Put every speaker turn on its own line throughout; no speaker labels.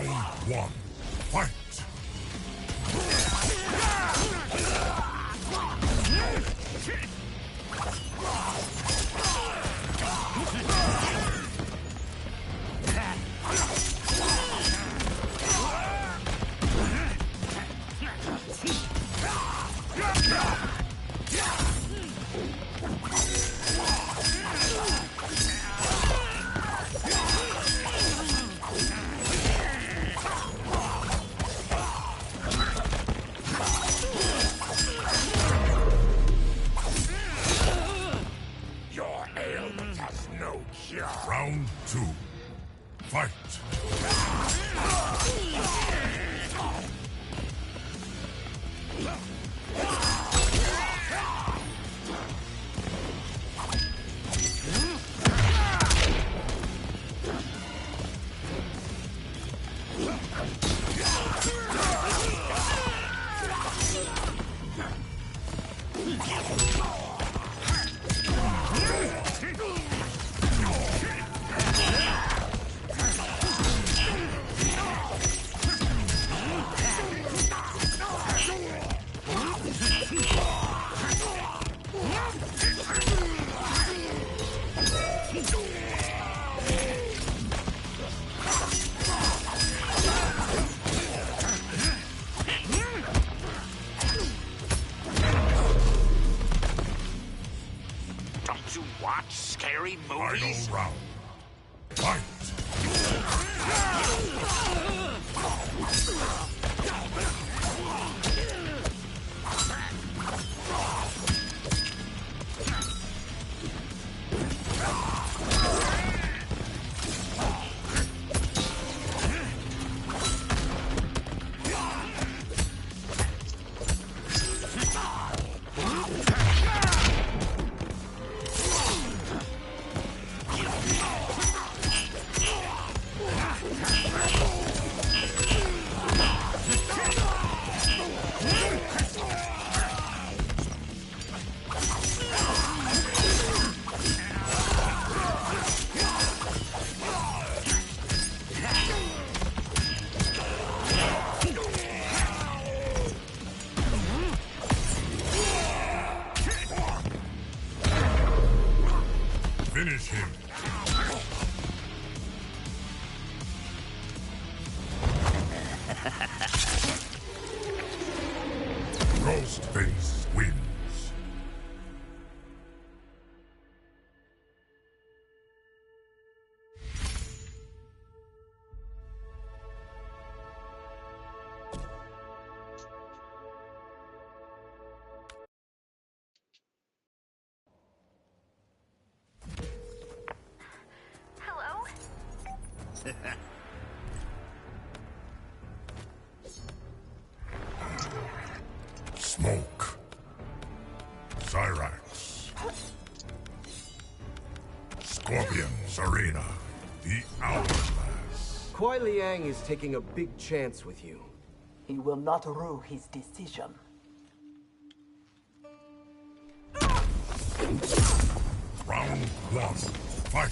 Round one. Fight! Round two. Fight!
Don't you watch scary movies?
Final round. Fight! Finish him. Ghostface wins. Smoke. Cyrax. Scorpion's Arena. The Hourglass.
Kuai Liang is taking a big chance with you.
He will not rue his decision.
Round one. Fight!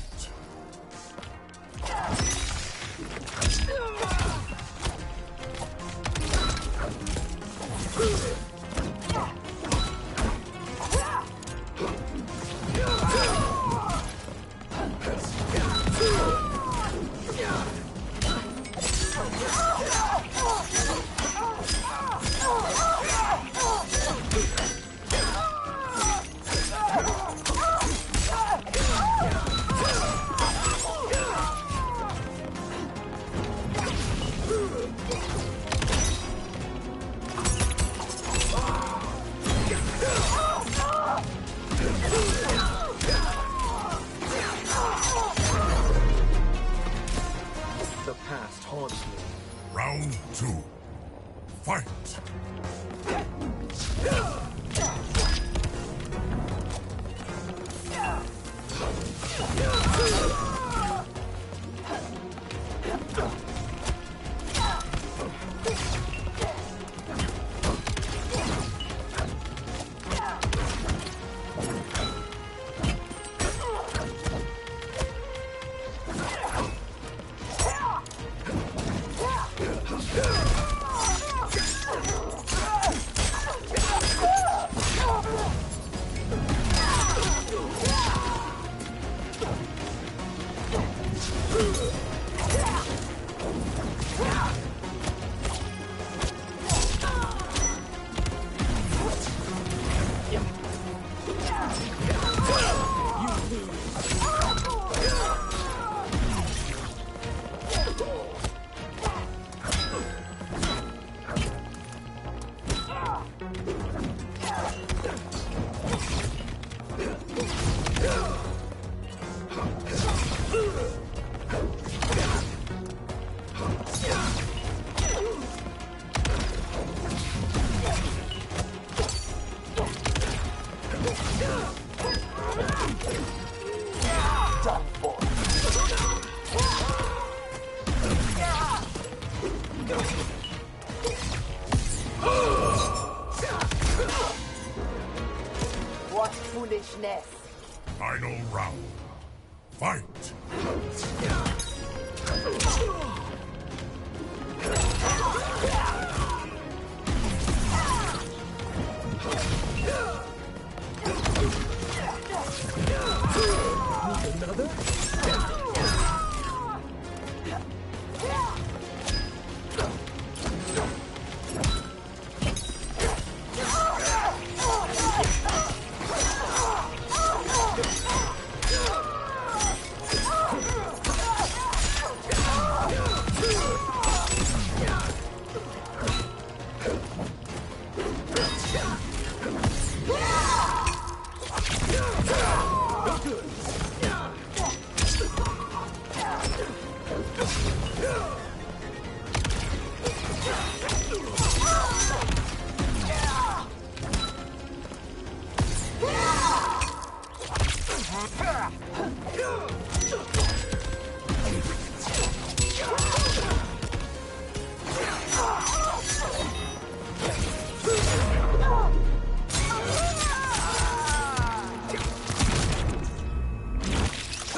The past haunts me.
Round two. Fight!
darkness.
Final round. Fight!
Another?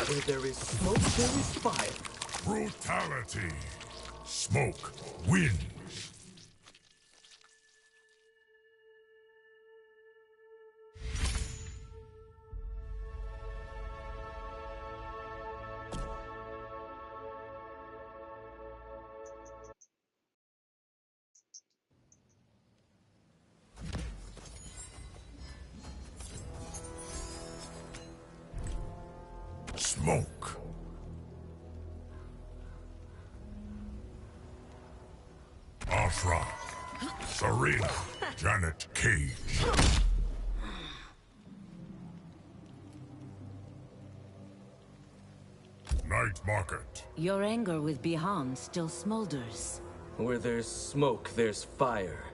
Where there is smoke, there is fire.
Brutality. Smoke wins. Smoke. Ashra. Serena. Janet Cage. Night Market.
Your anger with Bihan still smolders.
Where there's smoke, there's fire.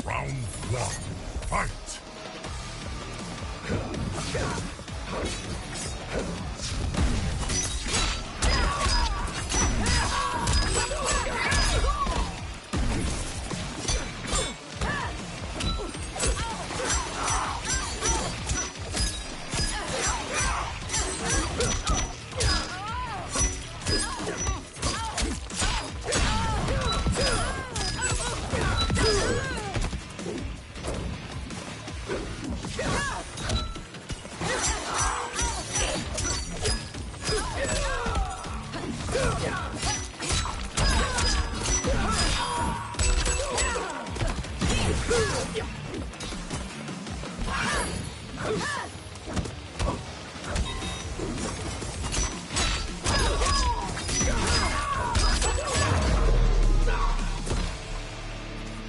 Round one. Fight!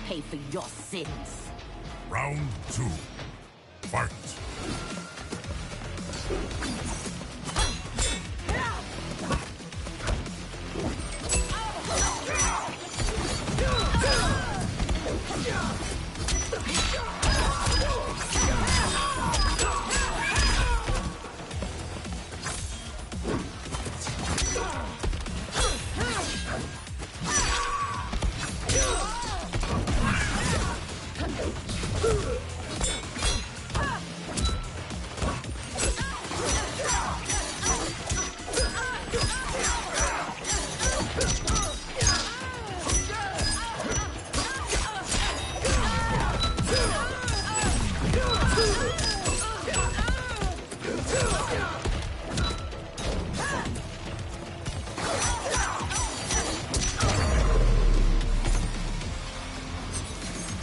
Pay for your sins.
Round two. Fight!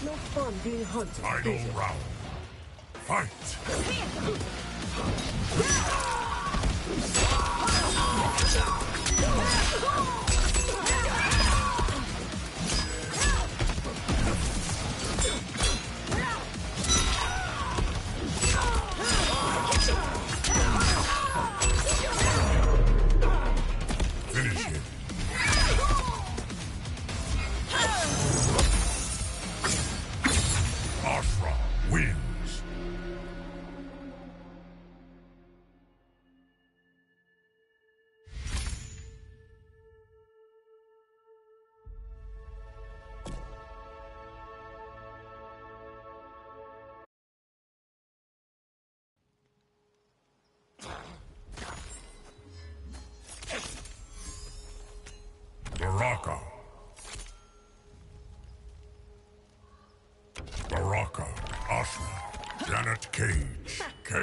No fun being hunted.
Final
is it?
round. Fight! Finish him. Ashra wins.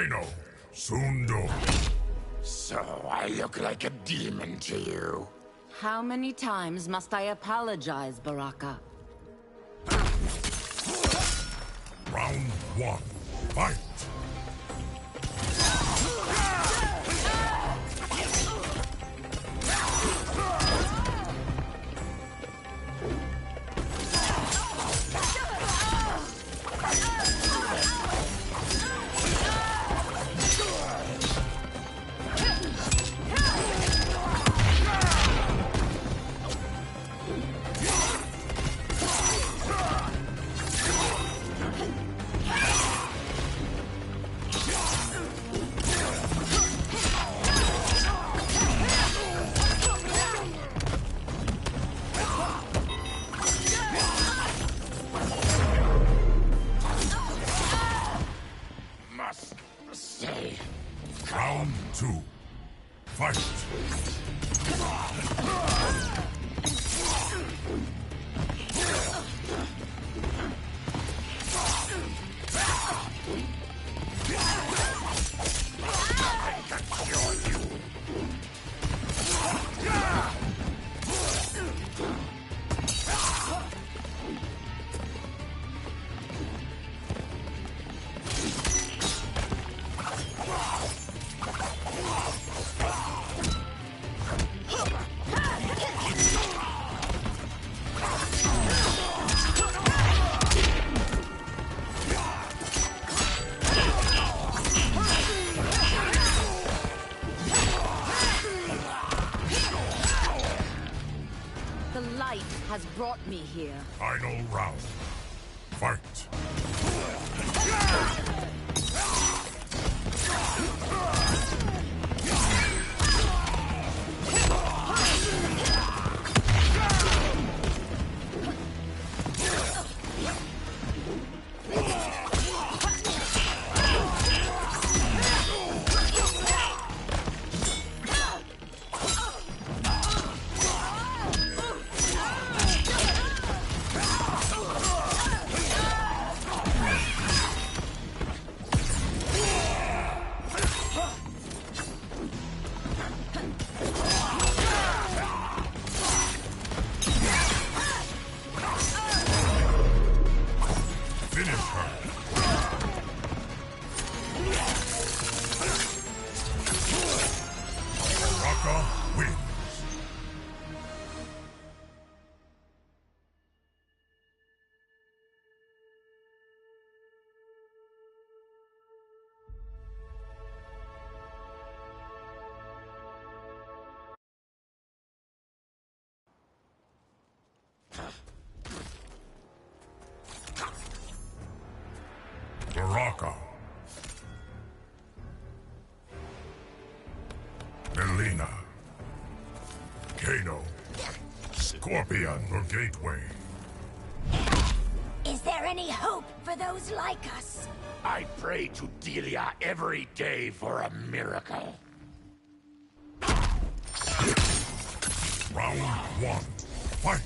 Kano, Sundo.
So I look like a demon to you?
How many times must I apologize, Baraka?
Round 1. Fight!
Must say.
Round 2. Fight!
The light has brought me here.
Final round. Fight! Finish her! Baraka wins! Baraka. Melina. Kano. Scorpion for Gateway.
Is there any hope for those like us?
I pray to Delia every day for a miracle.
Round 1. Fight!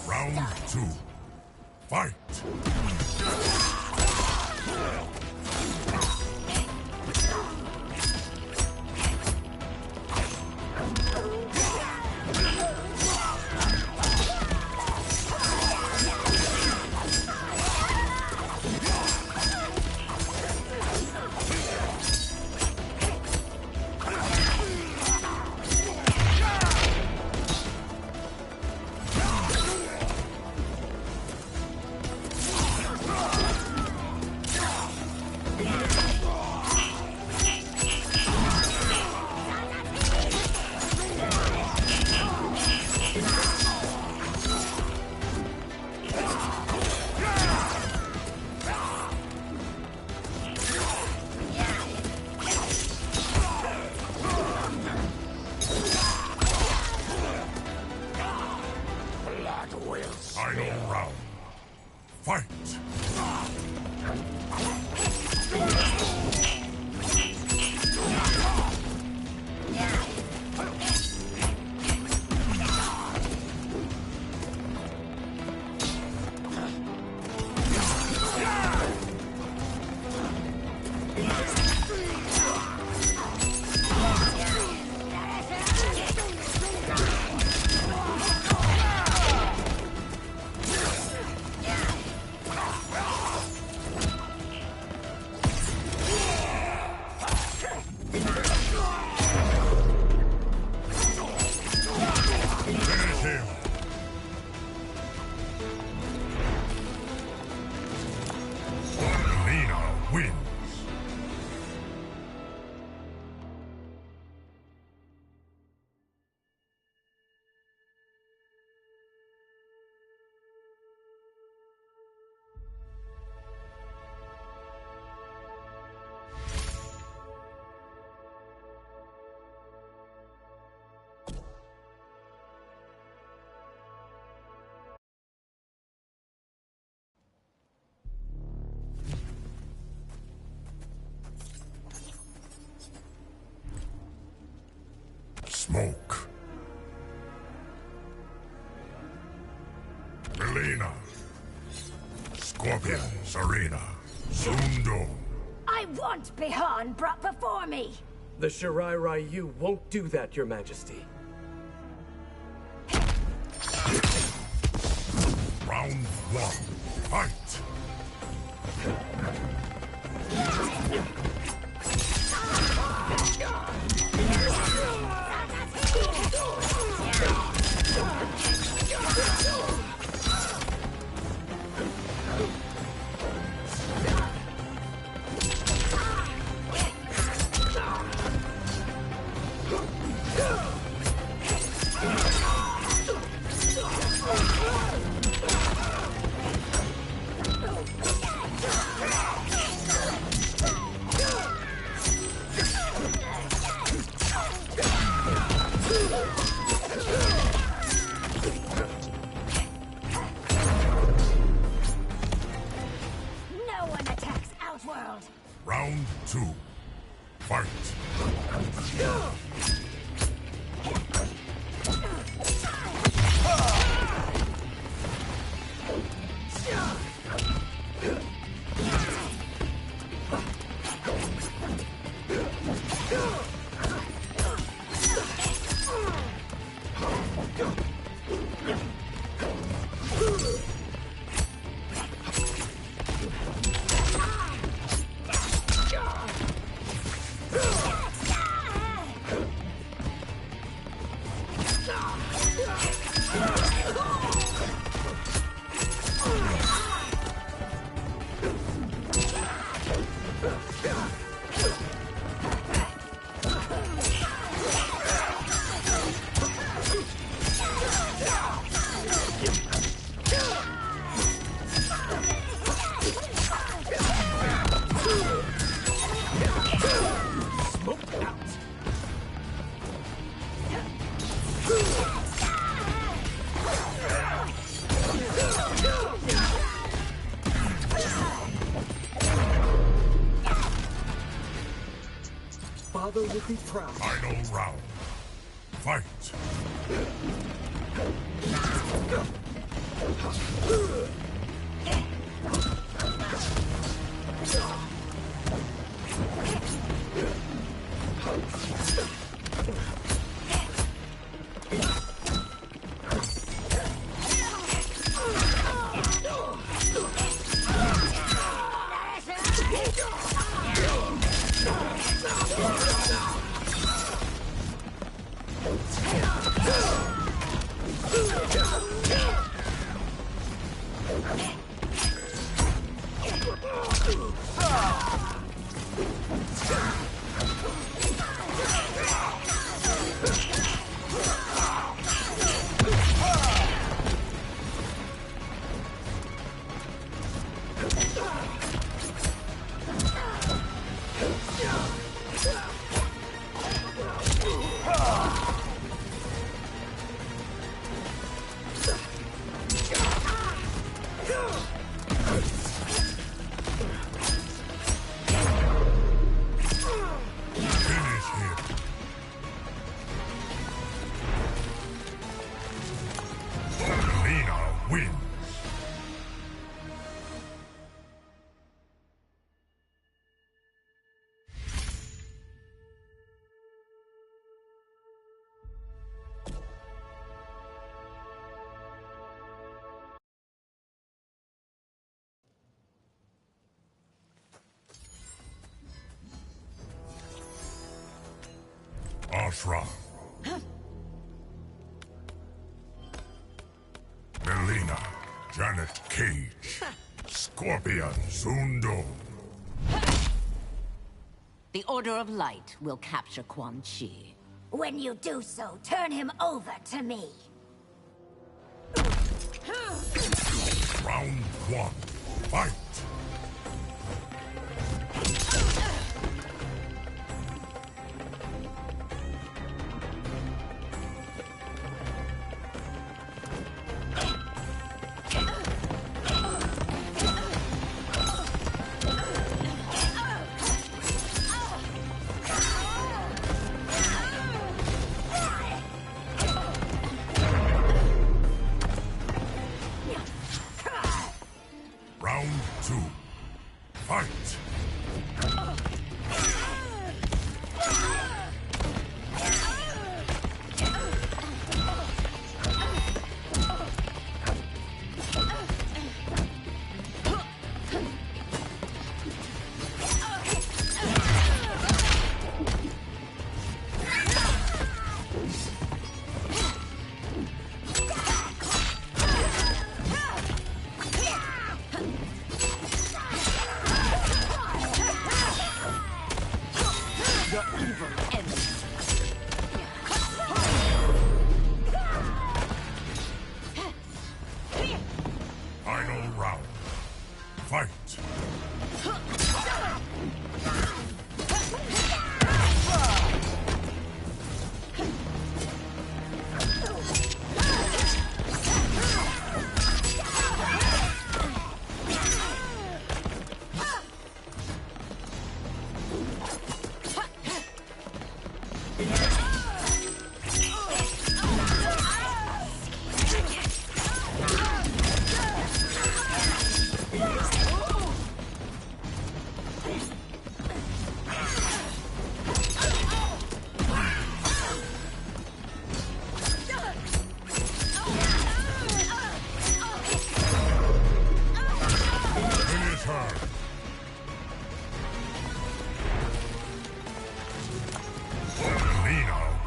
Round 2. Fight! Smoke. Melina. Scorpion, Serena. Sundo.
I want Bihan brought before me!
The Shirai Ryu won't do that, Your Majesty.
Round one. Fight.
No one attacks Outworld!
Round two. Fight.
Father would be proud.
Final round. Fight. Ashra. Melina. Janet Cage. Scorpion Zundo.
The Order of Light will capture Quan Chi.
When you do so, turn him over to me.
Round one. Fight.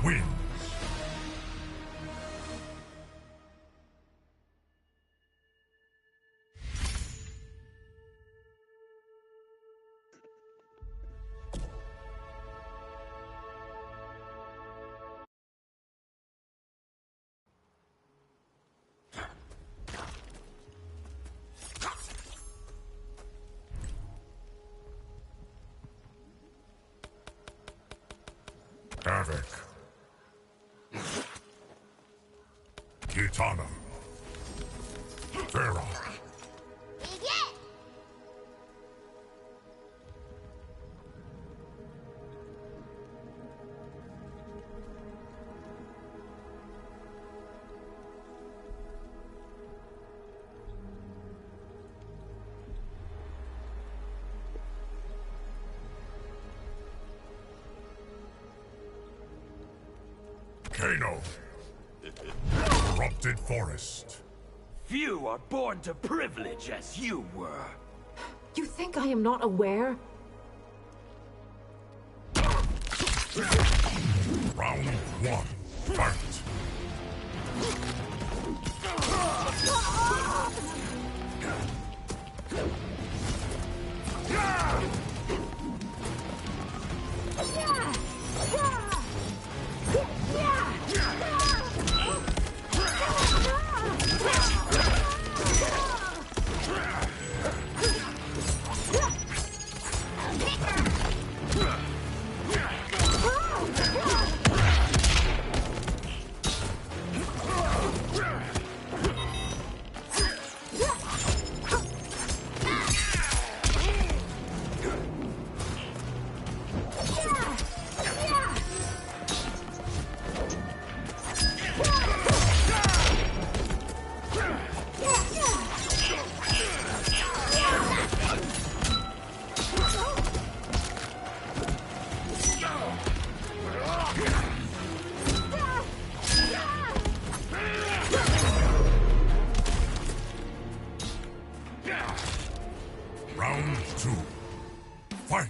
wins. Havoc. Kitana. Baraka. Kano. Corrupted forest.
Few are born to privilege as you were.
You think I am not aware?
Round one. Fight. Round two. Fight!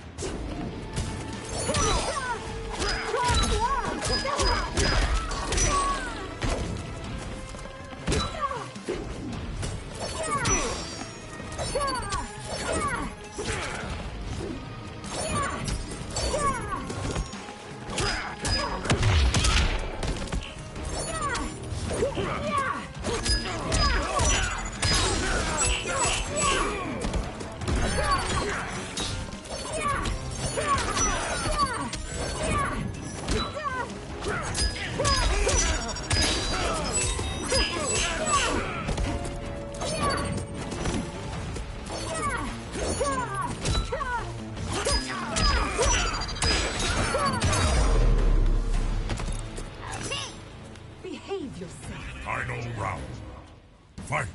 Behave yourself.
Final round. Fight!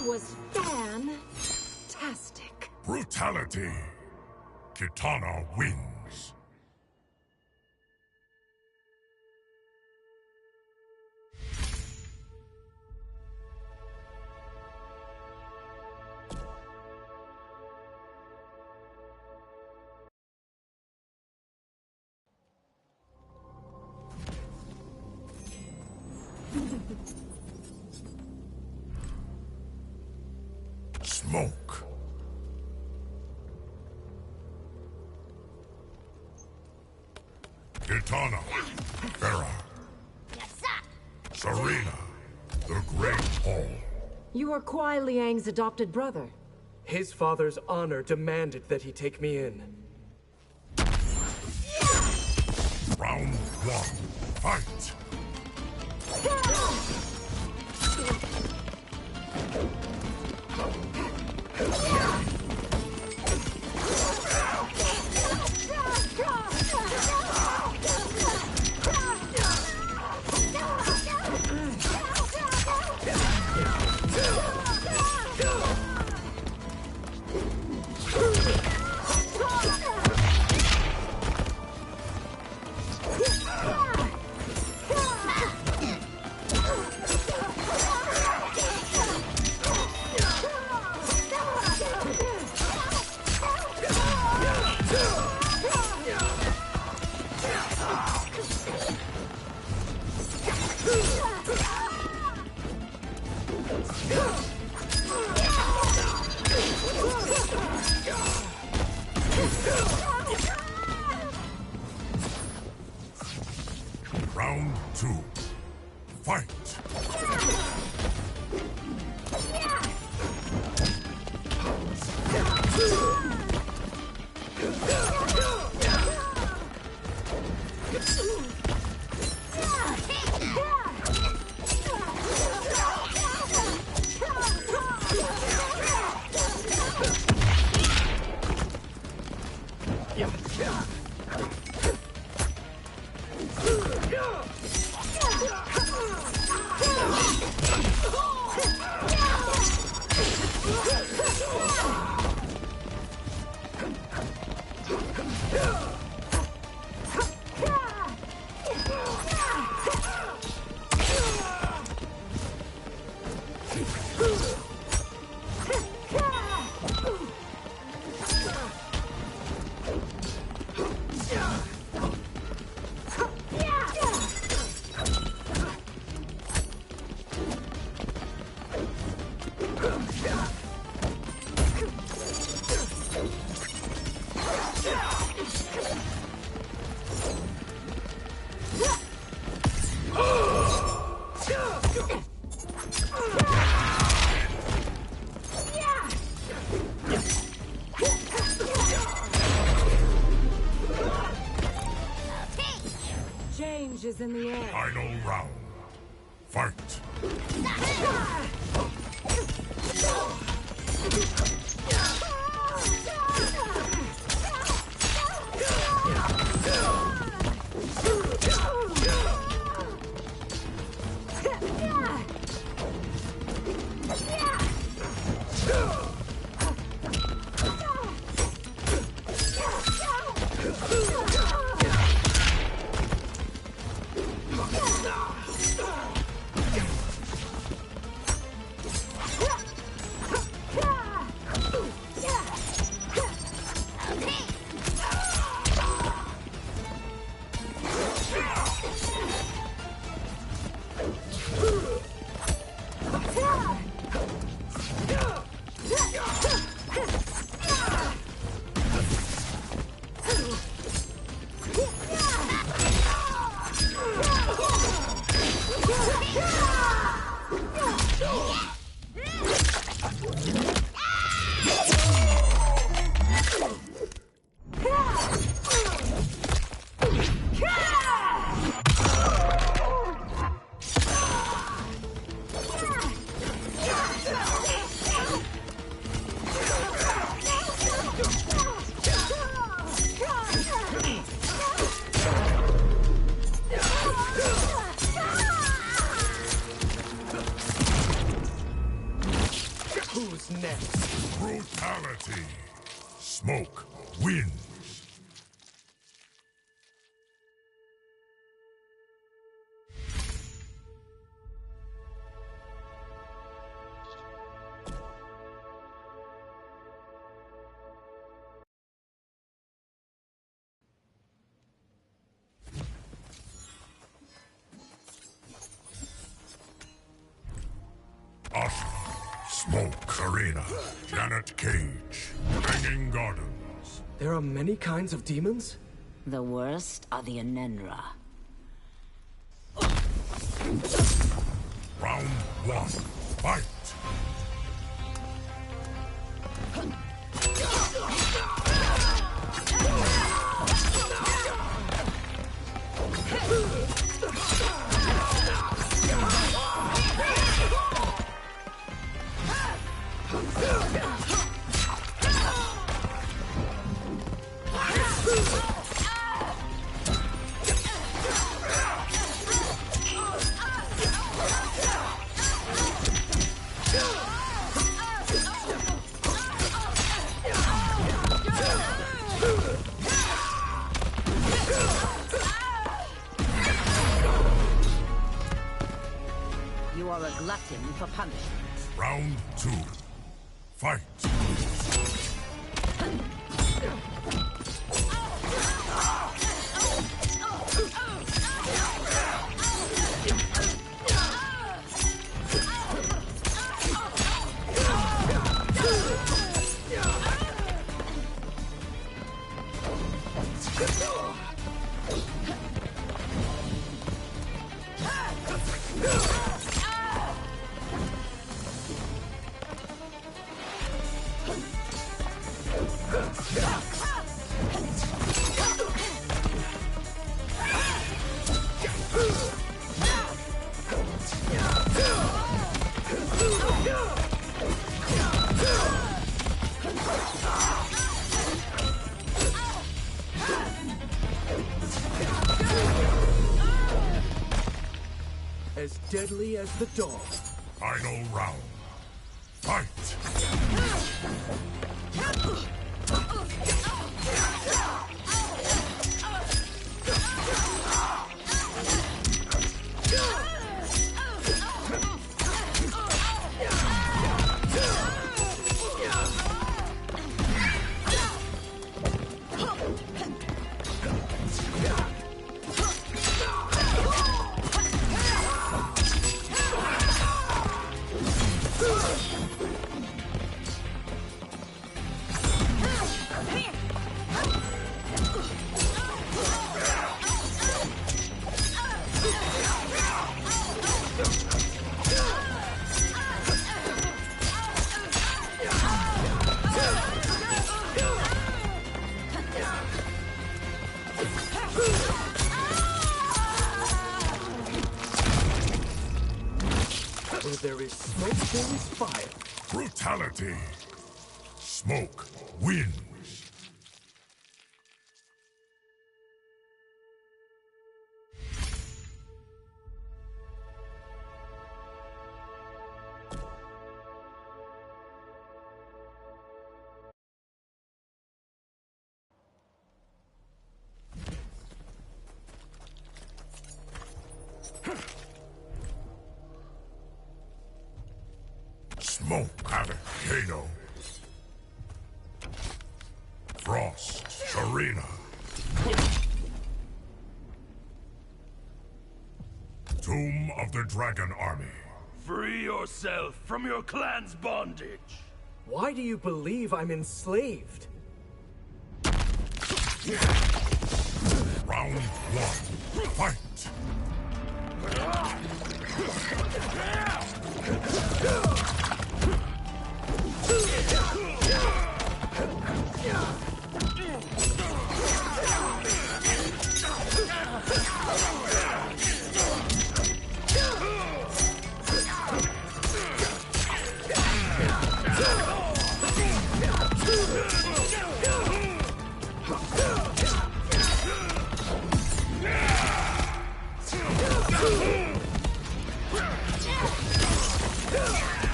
Was fantastic.
Brutality. Kitana wins. Smoke. Kitana. Baraka. Serena. The Great Hall.
You are Kuai Liang's adopted brother.
His father's honor demanded that he take me in.
Round one. Fight. Round two. Fight.
Change is in the air.
Final round. Fight.
Who's next?
Brutality. Smoke wins. Asha. Smoke Arena. Janet Cage. Hanging Gardens.
There are many kinds of demons?
The worst are the Anenra.
Round 1. Fight!
You are a glutton for punishment.
Round 2. Fight!
As deadly as the dawn.
Final round. Fight!
Where there is smoke, there is fire.
Brutality. Smoke wins. Smoke Havoc Kano. Frost Sharina. Tomb of the Dragon Army.
Free yourself from your clan's bondage.
Why do you believe I'm enslaved?
Round 1. Fight!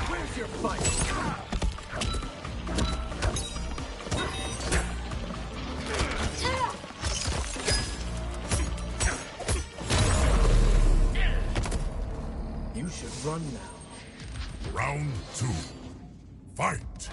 Where's your fight? You should run now.
Round 2. Fight!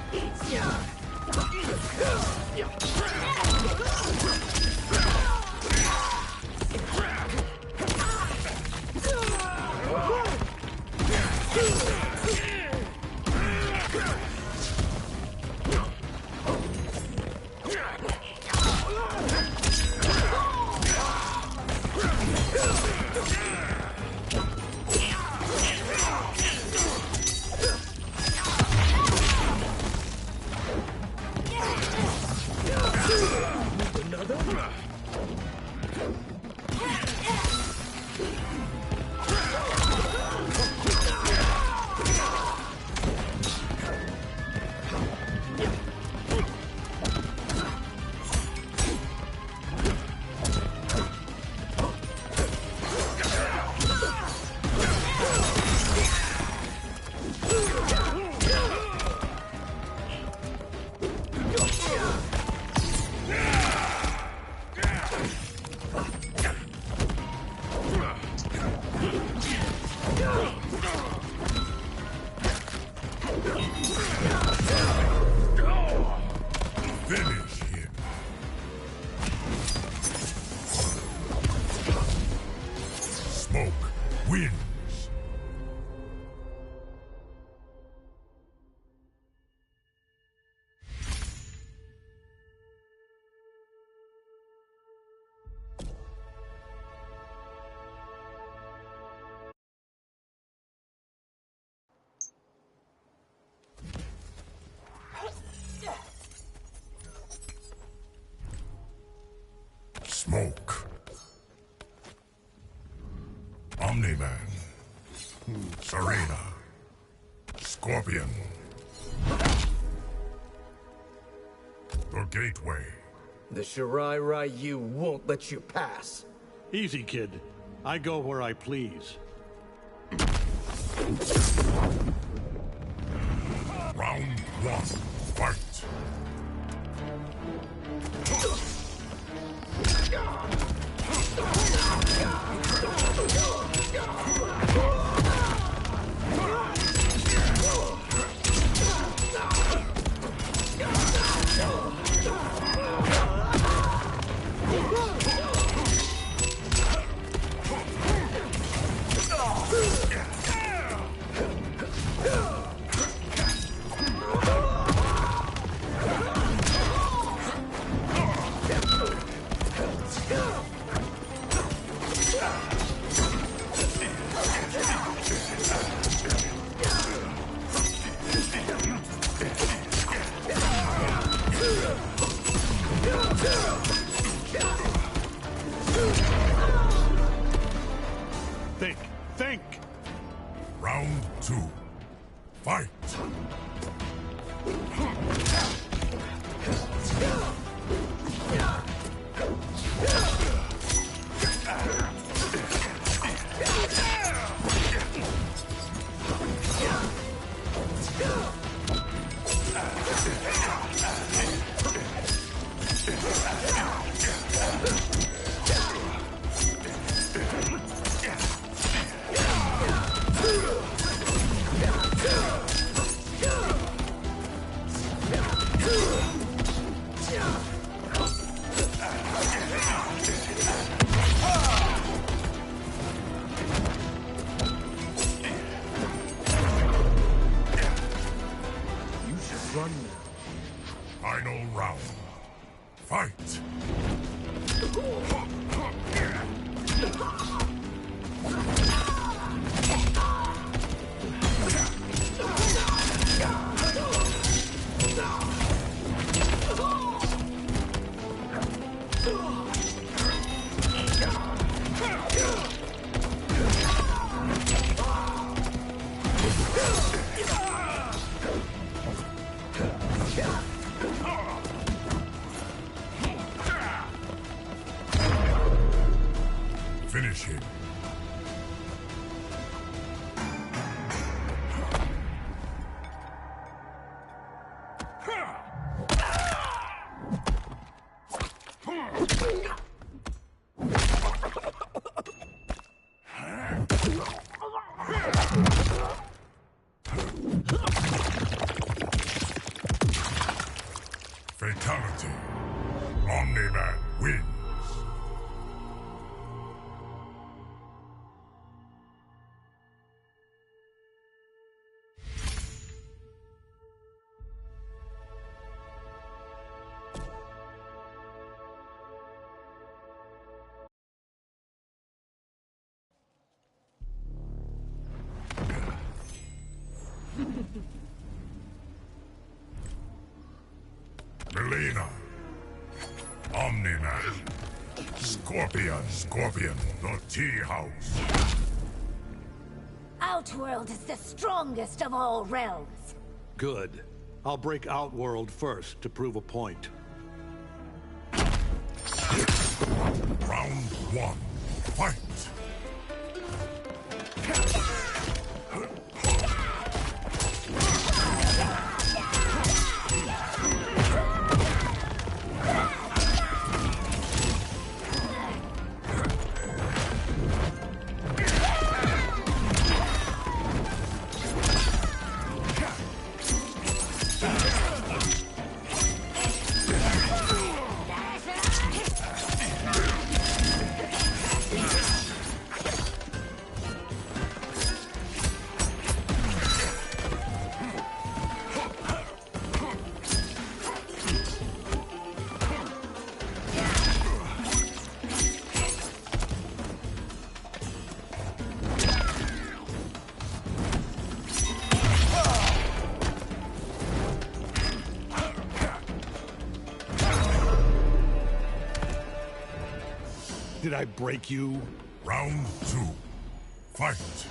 Omni-Man. Serena. Scorpion. The gateway.
The Shirai Ryu won't let you pass.
Easy, kid. I go where I please.
Round one. Fight.
Think!
Round two. Fight. Final round. Fight! Finish him. Fatality. Omni-Man wins. Melina. Omni-Man. Scorpion. The tea house.
Outworld is the strongest of all realms.
Good. I'll break Outworld first to prove a point.
Round one. Fight!
Did I break you?
Round two. Fight!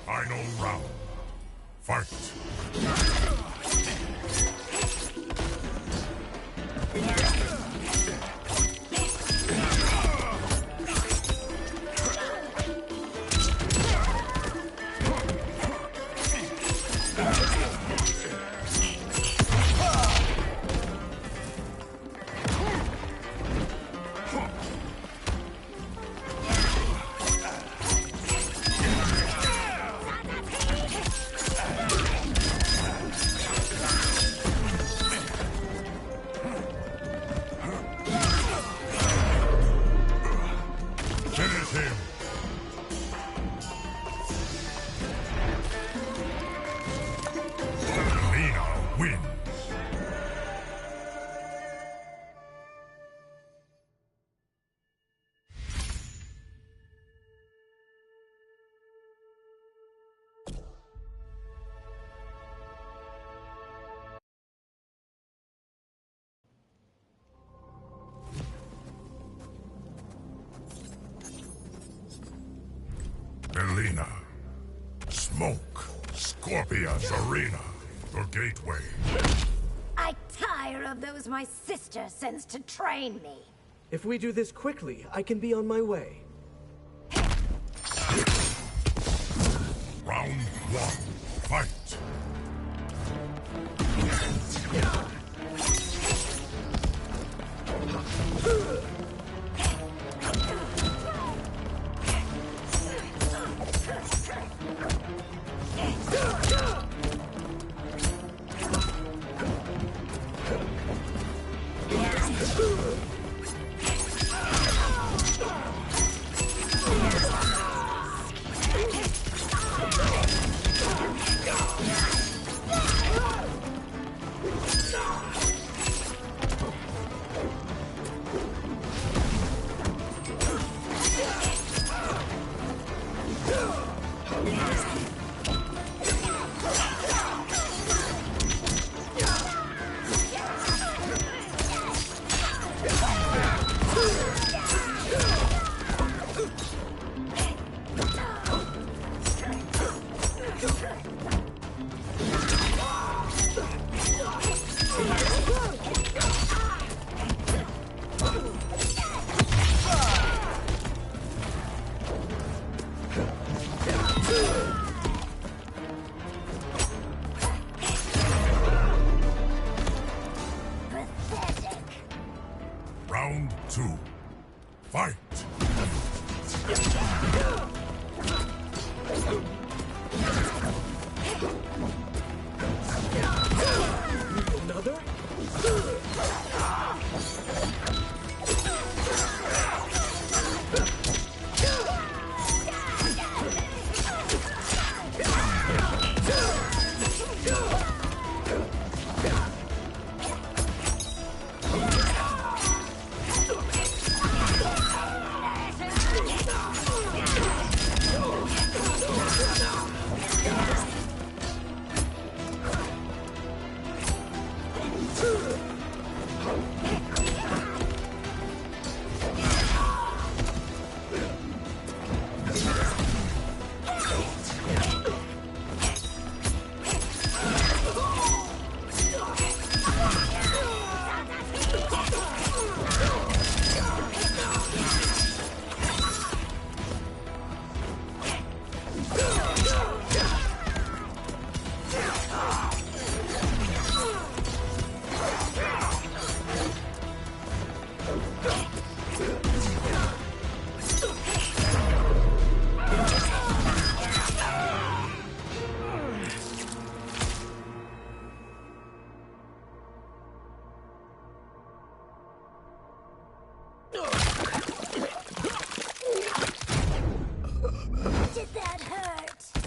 Final round. Fight! Finish him! Lena wins! Melina. Smoke. Scorpion's arena. The gateway.
I tire of those my sister sends to train me.
If we do this quickly, I can be on my way.
Round one. Fight!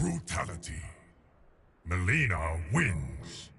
brutality. Melina wins.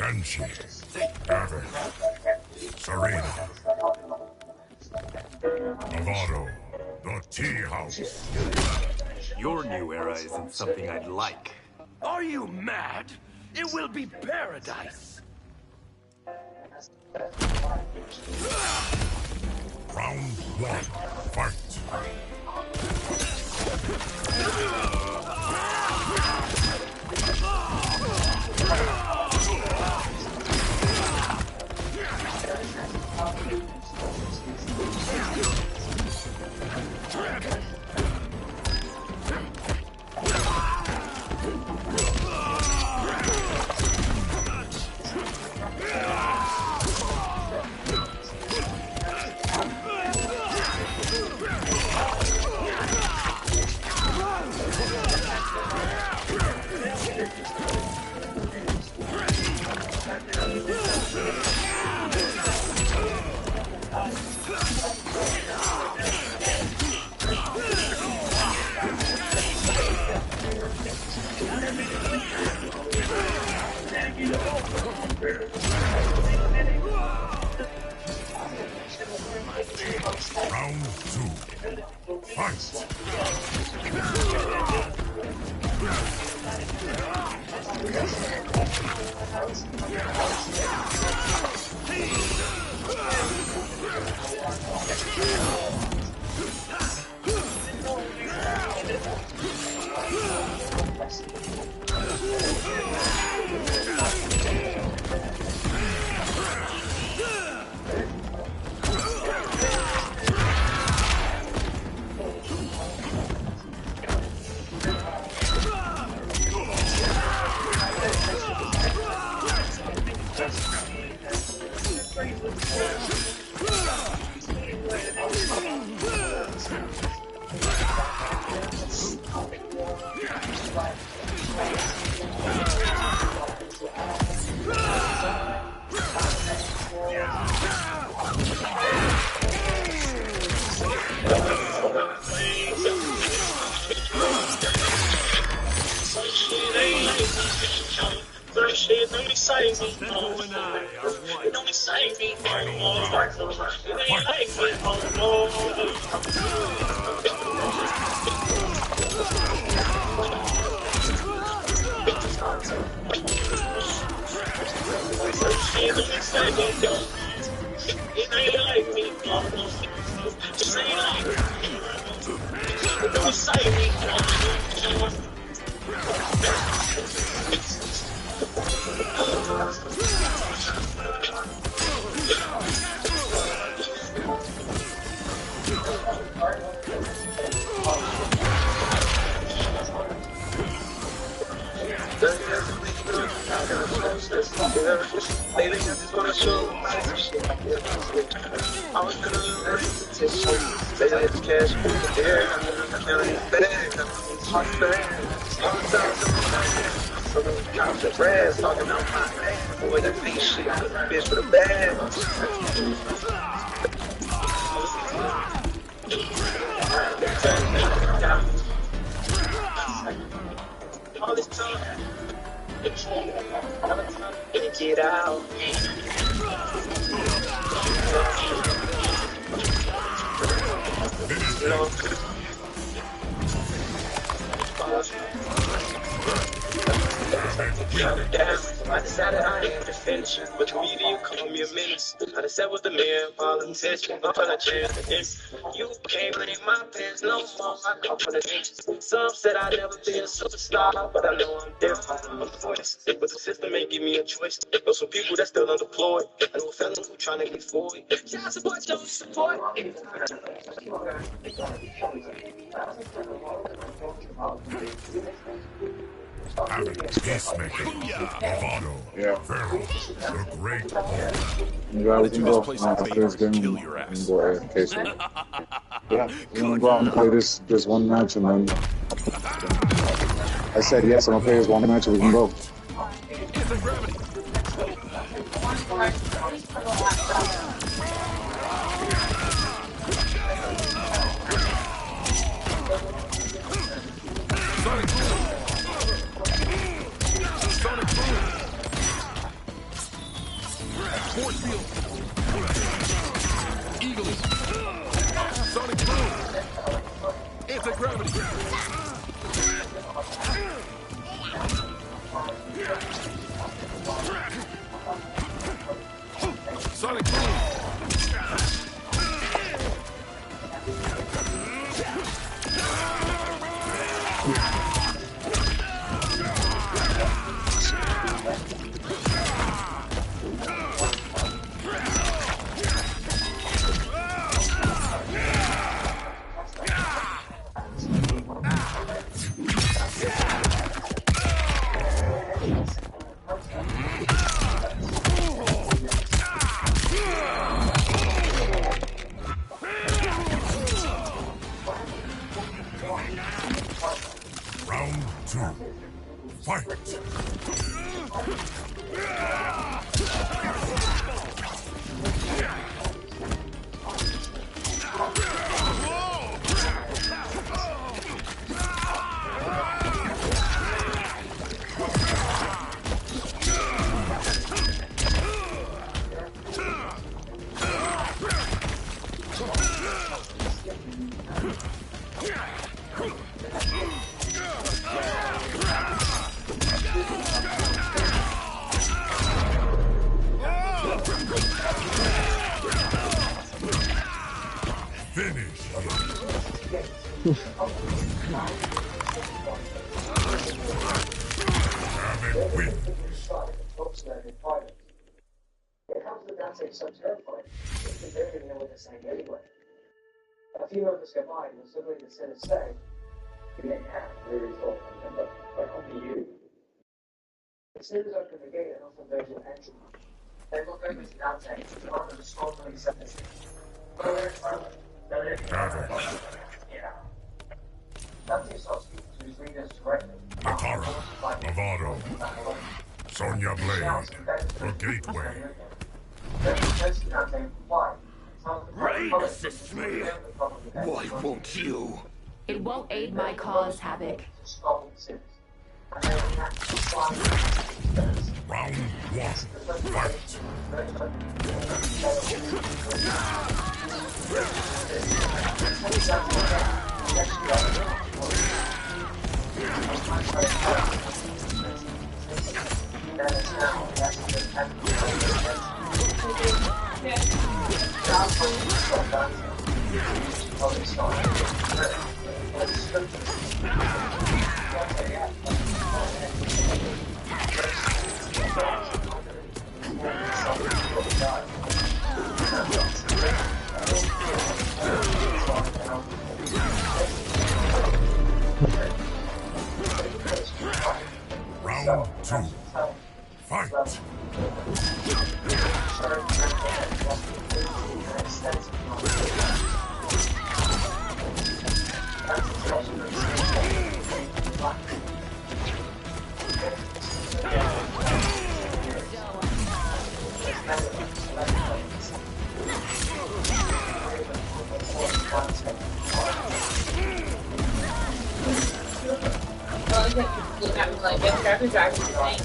Kenshi, Gavin, Serena, Novato, the Tea House.
Your new era isn't something I'd like.
Are you mad? It will be paradise.
Round 1, fight. Round 2, fight!
Get out. I decided I ain't to finish, but the media called me a menace. I decided with the mere politician, I'm gonna change this. You can't lay my pants no more, I come for the inches. Some said I'd never be a superstar, but I know I'm different. I'm the voice, but the system ain't give me a choice. There's some people that's still unemployed. I know a fellow who trying to get forward. Child support, don't support.
Peacemaker, Novato, Pharaoh, the Great Hall.
Yeah, we can go after this game and go AFK. So. Yeah, we're gonna go out and play this one match and then I said yes, I'm gonna play this one match and we can go.
gravity. Sonic boom. Round 2. Fight! Finish him. Hammond wins.
It comes to that so terrifying. Because they're going to know what they're saying anyway. A few moments go by, and suddenly the sinners say, "You may have really thought, remember, but only you." The sinners open the gate and offer Virgil entry. They look over to Dante and command them strongly set this. Yeah. Dante starts speaking to his readers directly.
Matara, Avado, Sonya Blade, the Gateway.
Rain assists me. Why won't you?
It won't aid my cause, Havoc.
Round 1. Fight! Round 2. Fight!
Look at me like, get Trevor driving the thing.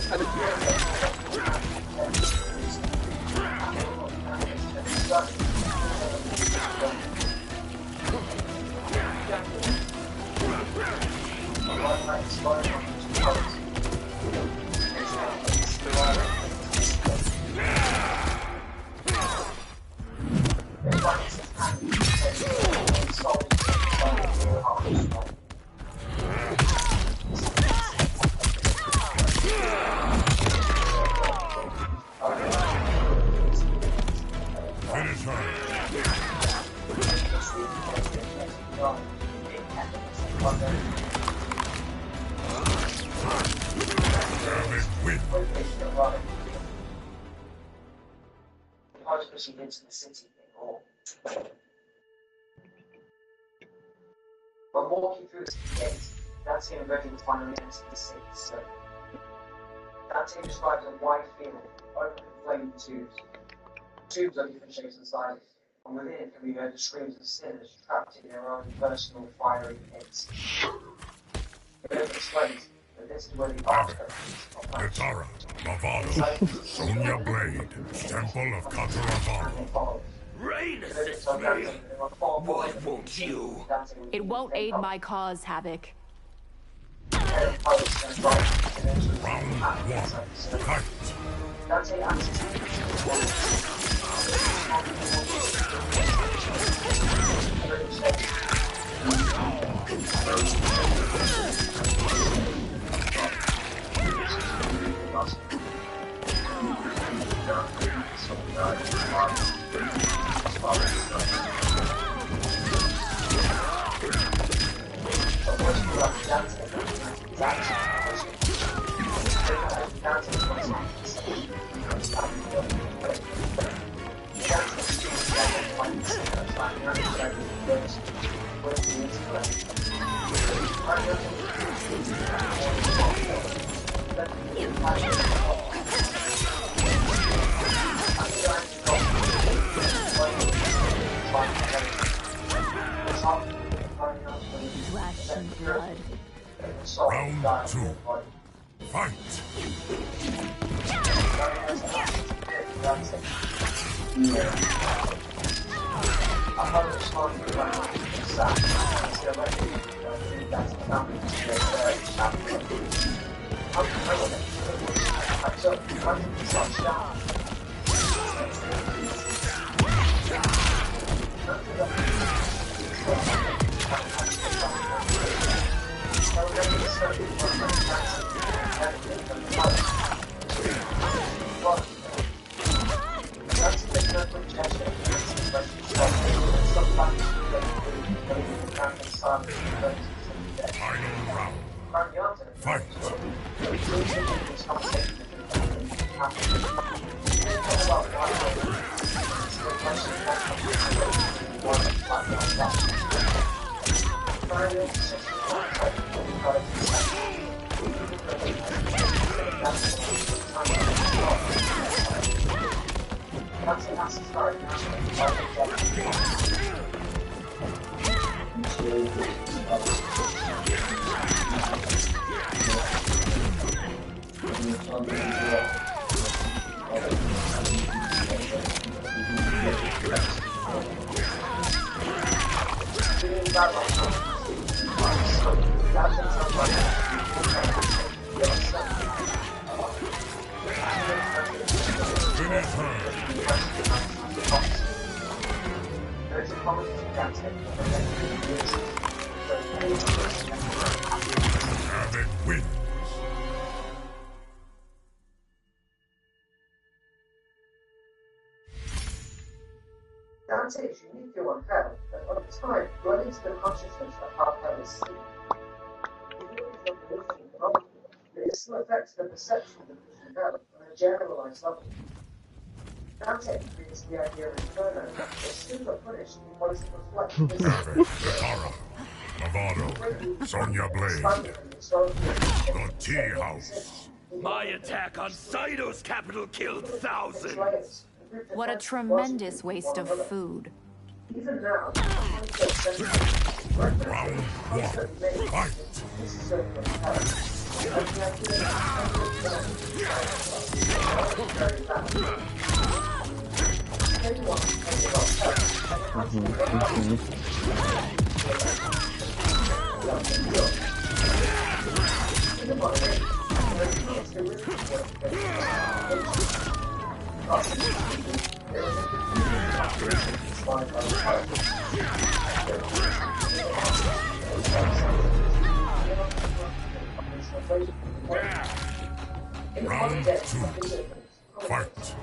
Finish her! Hammond wins.
I was pushing into the city or when walking through the gate, Dante and Virgil finally entered the city. So Dante describes a wide field, open flaming tubes. Tubes are different shapes and sizes, and within it can be heard the screams of sinners trapped in their own personal fiery pits. It explains that this is where the Baraka is.
Matara, Lavado, Sonya Blade, Temple of Kataravaro.
Rain assists me. Why won't you?
It won't aid my cause, Havoc.
Round 1. Fight.
Flesh and blood.
Round 2. Fight. Final round. Fight. Havoc wins.
Dante is uniquely on hell, but over time, run into the consciousness of how hell is seen. It still affects the perception of the vision hell on a generalized level. Dante creates the idea of inferno, but super punished in ways that reflect this.
Tara, Navarro, Sonya Blade, the Tea House.
My attack on Saito's capital killed thousands.
What a tremendous waste of food.
Even now,
Round 1. Fight. Round 2. Fight.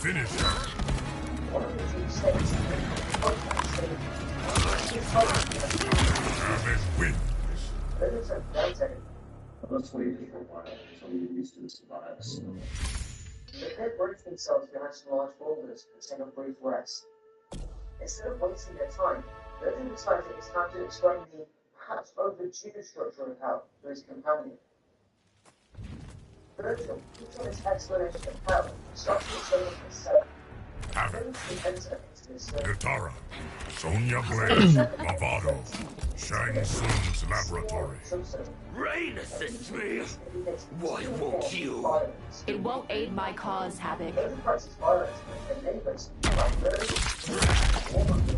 Finish her.
Then it's a Dante. Let's wait for a while until Houston survives. The pit breaks themselves behind some large boulders and take a brief rest. Instead of wasting their time, Virgil decides it is time to explain the perhaps overdue structure of hell to his companion. Virgil, keeps on his explanation of hell, starts to show up himself.
Katara, Sonya Blade, Lavado, Shang Tsung's laboratory.
Rain assists me! Why won't you?
It won't aid my cause, Havoc.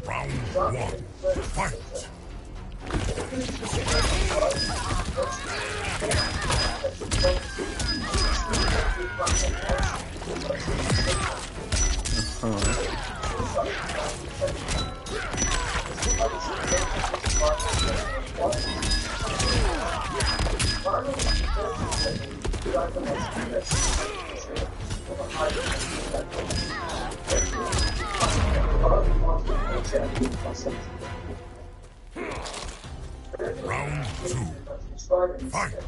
Round 1, fight! Round 2, fight!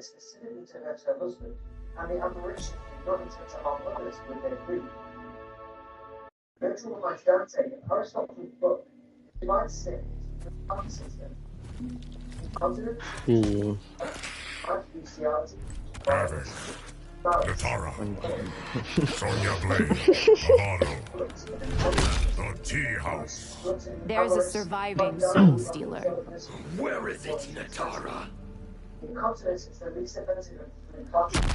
Specifically to hurt her husband, and the apparition did not intend to harm others with their food. Virgil reminds Dante in Aristotle's book, divine sin is the divine system. Incontinence, bestiality,
Katara, Sonya Blade, Lavado, the tea house.
There's a surviving soul stealer.
Where is it, Natara?
Incontinence is the least offensive of the incontinence.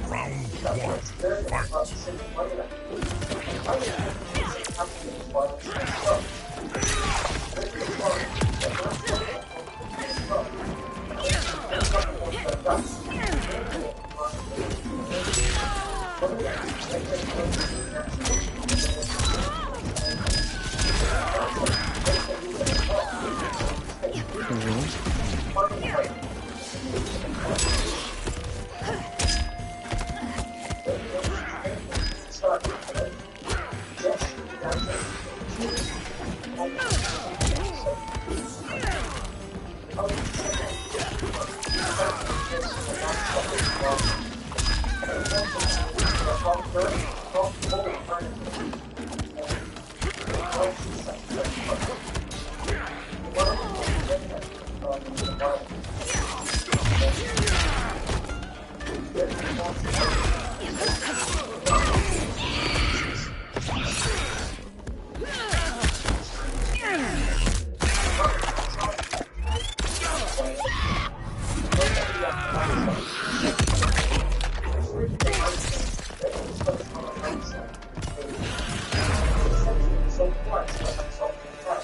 Round 1, fight!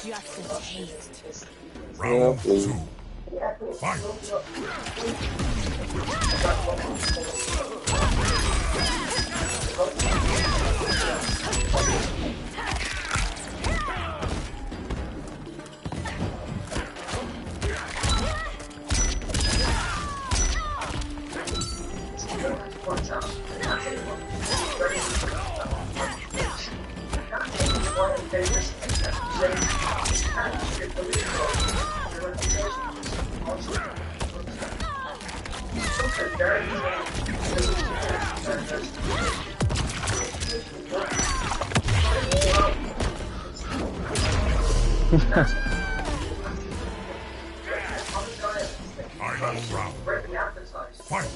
Just a taste.
Round 2, fight! Final round. Fight!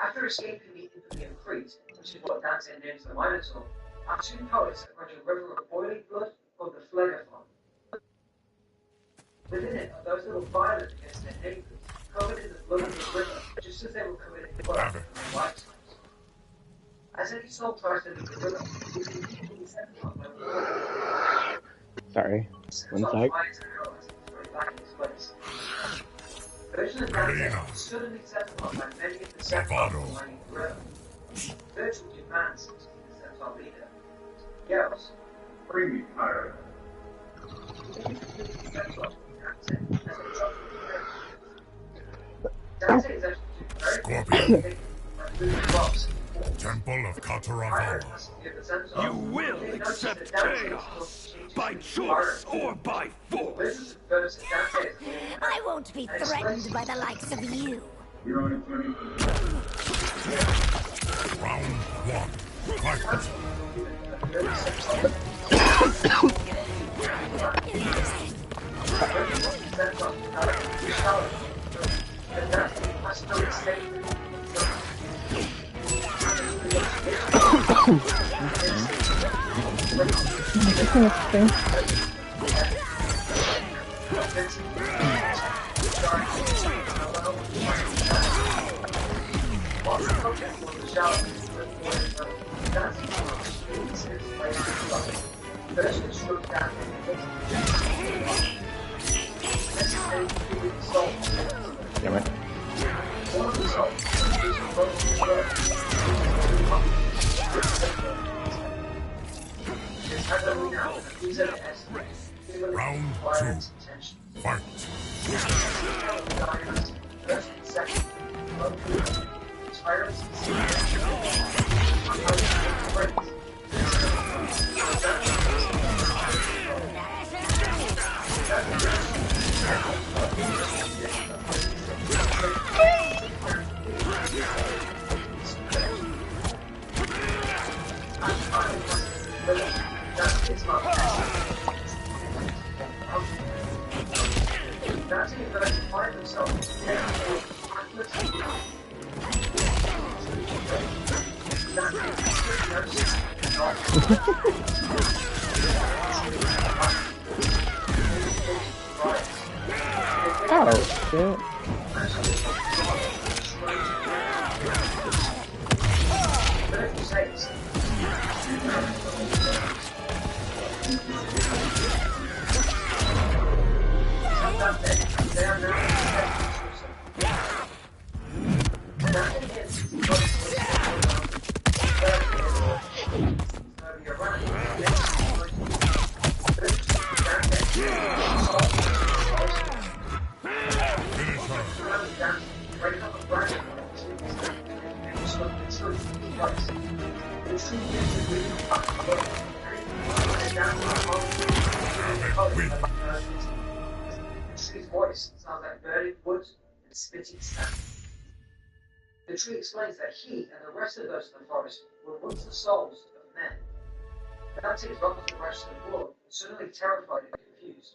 After escaping the infamy of Crete, which is what Dante names the Minotaur, our two poets approach a river of boiling blood called the Phlegathon. Within it are those little violent against their neighbors, covered in the blood of the river, just as they were covered in blood in their lifetimes. As any soul tries to leave the river, it can be set upon by water.
Sorry, 1 sec.
Version of Dante is suddenly set upon by many of the centaurs lining the river. Virgil demands to be the centaur leader. Yells, "Bring me Baraka." Dante is actually
Scorpion. Temple of Kataravara.
You will accept chaos, by choice or by force.
I won't be threatened by the likes of you.
Round 1. Fight!
Damn it.
Round 2. Fight!
Oh, shit.
The tree explains that he and the rest of those in the forest were once the souls of men. Dante drops the rest of the blood, suddenly terrified and confused.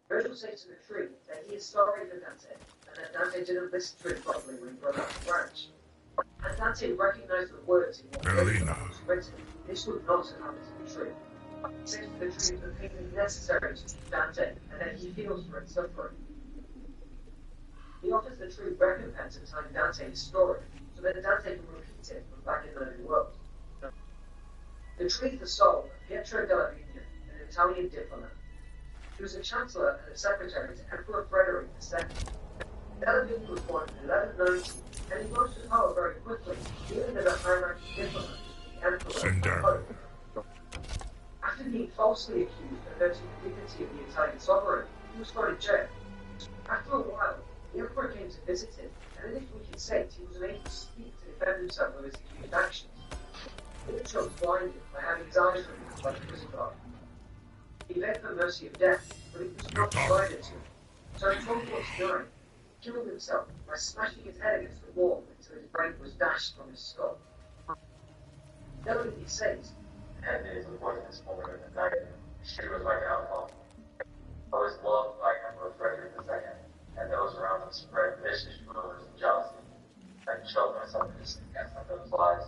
Virgil says to the tree that he is sorry for Dante, and that Dante didn't listen to it properly when he broke off the branch. And Dante recognized the words in what Virgil was written. This would not have happened to the tree. He says the tree is the thing necessary to Dante, and that he feels for its suffering. He offers the true recompense of telling Dante his story, so that Dante can repeat it from back in the New World. Retrieve the soul of Pietro della Vigna, an Italian diplomat. He was a chancellor and a secretary to Emperor Frederick II. Della Vigna was born in 1190, and he rose to power very quickly, even as a high-ranking diplomat to the Emperor. After being falsely accused of hurting the dignity of the Italian sovereign, he was thrown in jail. After a while, the Emperor came to visit him, and in his wicked state, he was unable to speak to defend himself of his accused actions. Pietro was blinded by having his eyes removed by the prison guard. He begged for mercy of death, but it was not provided to him. So in 1249, he killed himself by smashing his head against the wall until his brain was dashed from his skull. Della Vigna says,
"10 days before this woman in the night, she was like an outlaw. I was loved by Emperor Frederick II, and those around him spread vicious rumors and jealousy. I choked myself to sleep against those lies."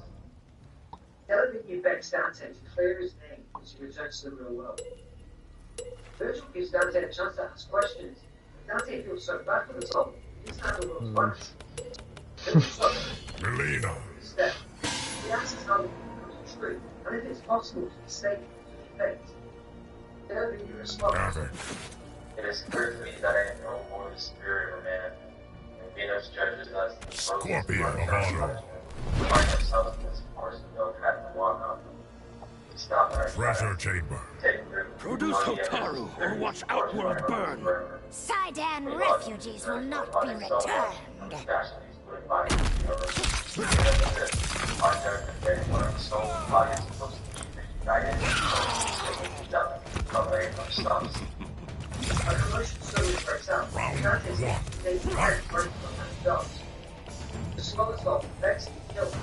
Della Vigna begs Dante to clear his name as he returns to the real world. Virgil gives Dante a chance to ask questions, but Dante feels so bad for the soul, he doesn't have the world's rights.
Melina.
Instead, he asks how the becomes true, and if it's possible to mistake it for fate. Della Vigna responds,
"It is clear to me that I am no more the spirit of a man, and Venus judges us in the
Scorpion of honor.
We find ourselves in this forest and don't have to walk on. We stop our
Treasure chamber.
Produce Hotaru, or watch Outworld burn.
Sidon refugees will not be returned.
a commotion slowly breaks out. Dante's they fight from the dogs. The smallest dog begs to be killed.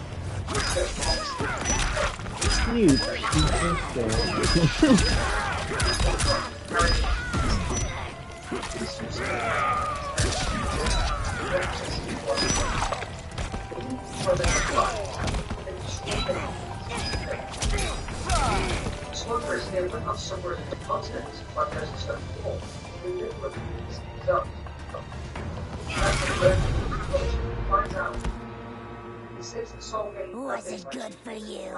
Smokers may went up somewhere in the continent, but there's a certain wall. We live with these themselves. That's the red finds out. He says the soul game
was it good for you?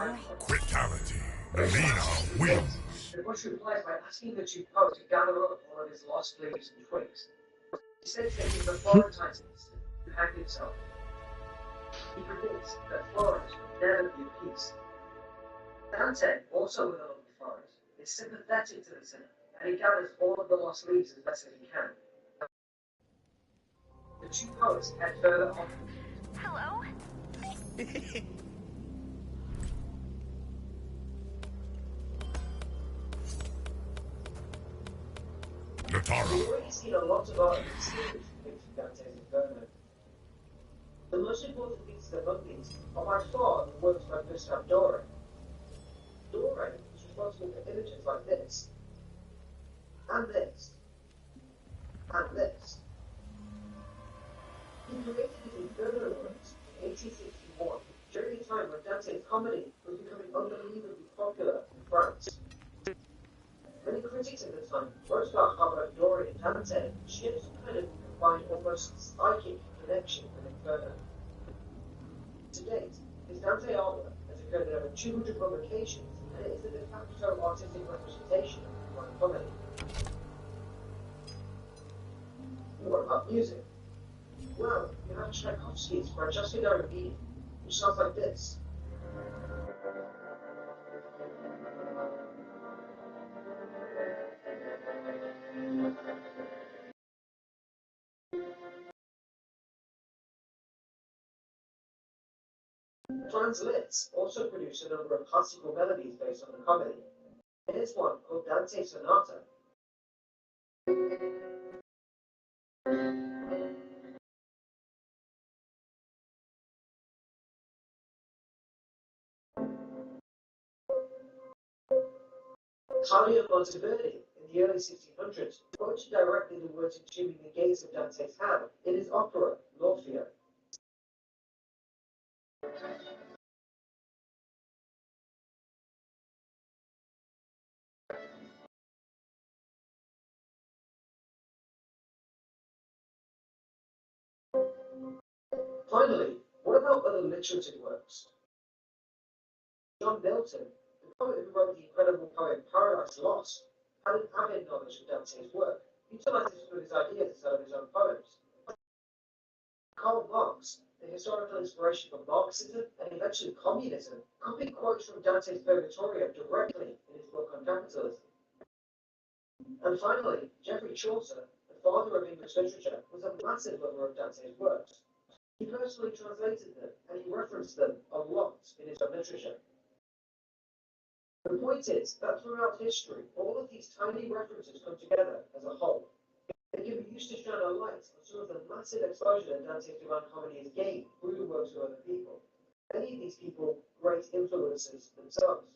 Fatality. Melina wins.
The bush replies by asking the chief poet to gather up all of his lost leaves and twigs. He says that he's the Florentine instant who hanged himself. He predicts that Florence will never be at peace. Dante, also with all the forest, is sympathetic to the sinner, and he gathers all of the lost leaves as best as he can. The two poets head further on.
Hello? We've already seen a lot of art in the series from Dante's Inferno. The most important pieces among these are by far the works by Gustave Doré. Doré is responsible for images like this, and this, and this. He created his Inferno works in 1861, during a time when Dante's comedy was becoming unbelievably popular in France. Many critics at the time wrote about how Doré and Dante shared some kind of combined, almost psychic connection with Inferno. To date, his Dante artwork has occurred in over 200 publications, and it is the de facto artistic representation of modern comedy. What about music? Well, you have Tchaikovsky's Francesca Garibini, which sounds like this. Franz Liszt also produced a number of classical melodies based on the comedy. Here's one called Dante Sonata. Claudio Monteverdi, in the early 1600s, quoted directly the words of Jimmy the gaze of Dante's hand in his opera, L'Orfeo. Finally, what about other literature works? John Milton, the poet who wrote the incredible poem Paradise Lost, had an avid knowledge of Dante's work, utilizing some of his ideas instead of his own poems. Karl Marx, the historical inspiration for Marxism and eventually communism, copied quotes from Dante's Purgatorio directly in his book on capitalism. And finally, Geoffrey Chaucer, the father of English literature, was a massive lover of Dante's works. He personally translated them, and he referenced them a lot in his own literature. The point is that throughout history, all of these tiny references come together as a whole. They can be used to shine a light on some of the massive exposure that Dante's Divine Comedy has gained through the works of other people. Many of these people, great influences themselves.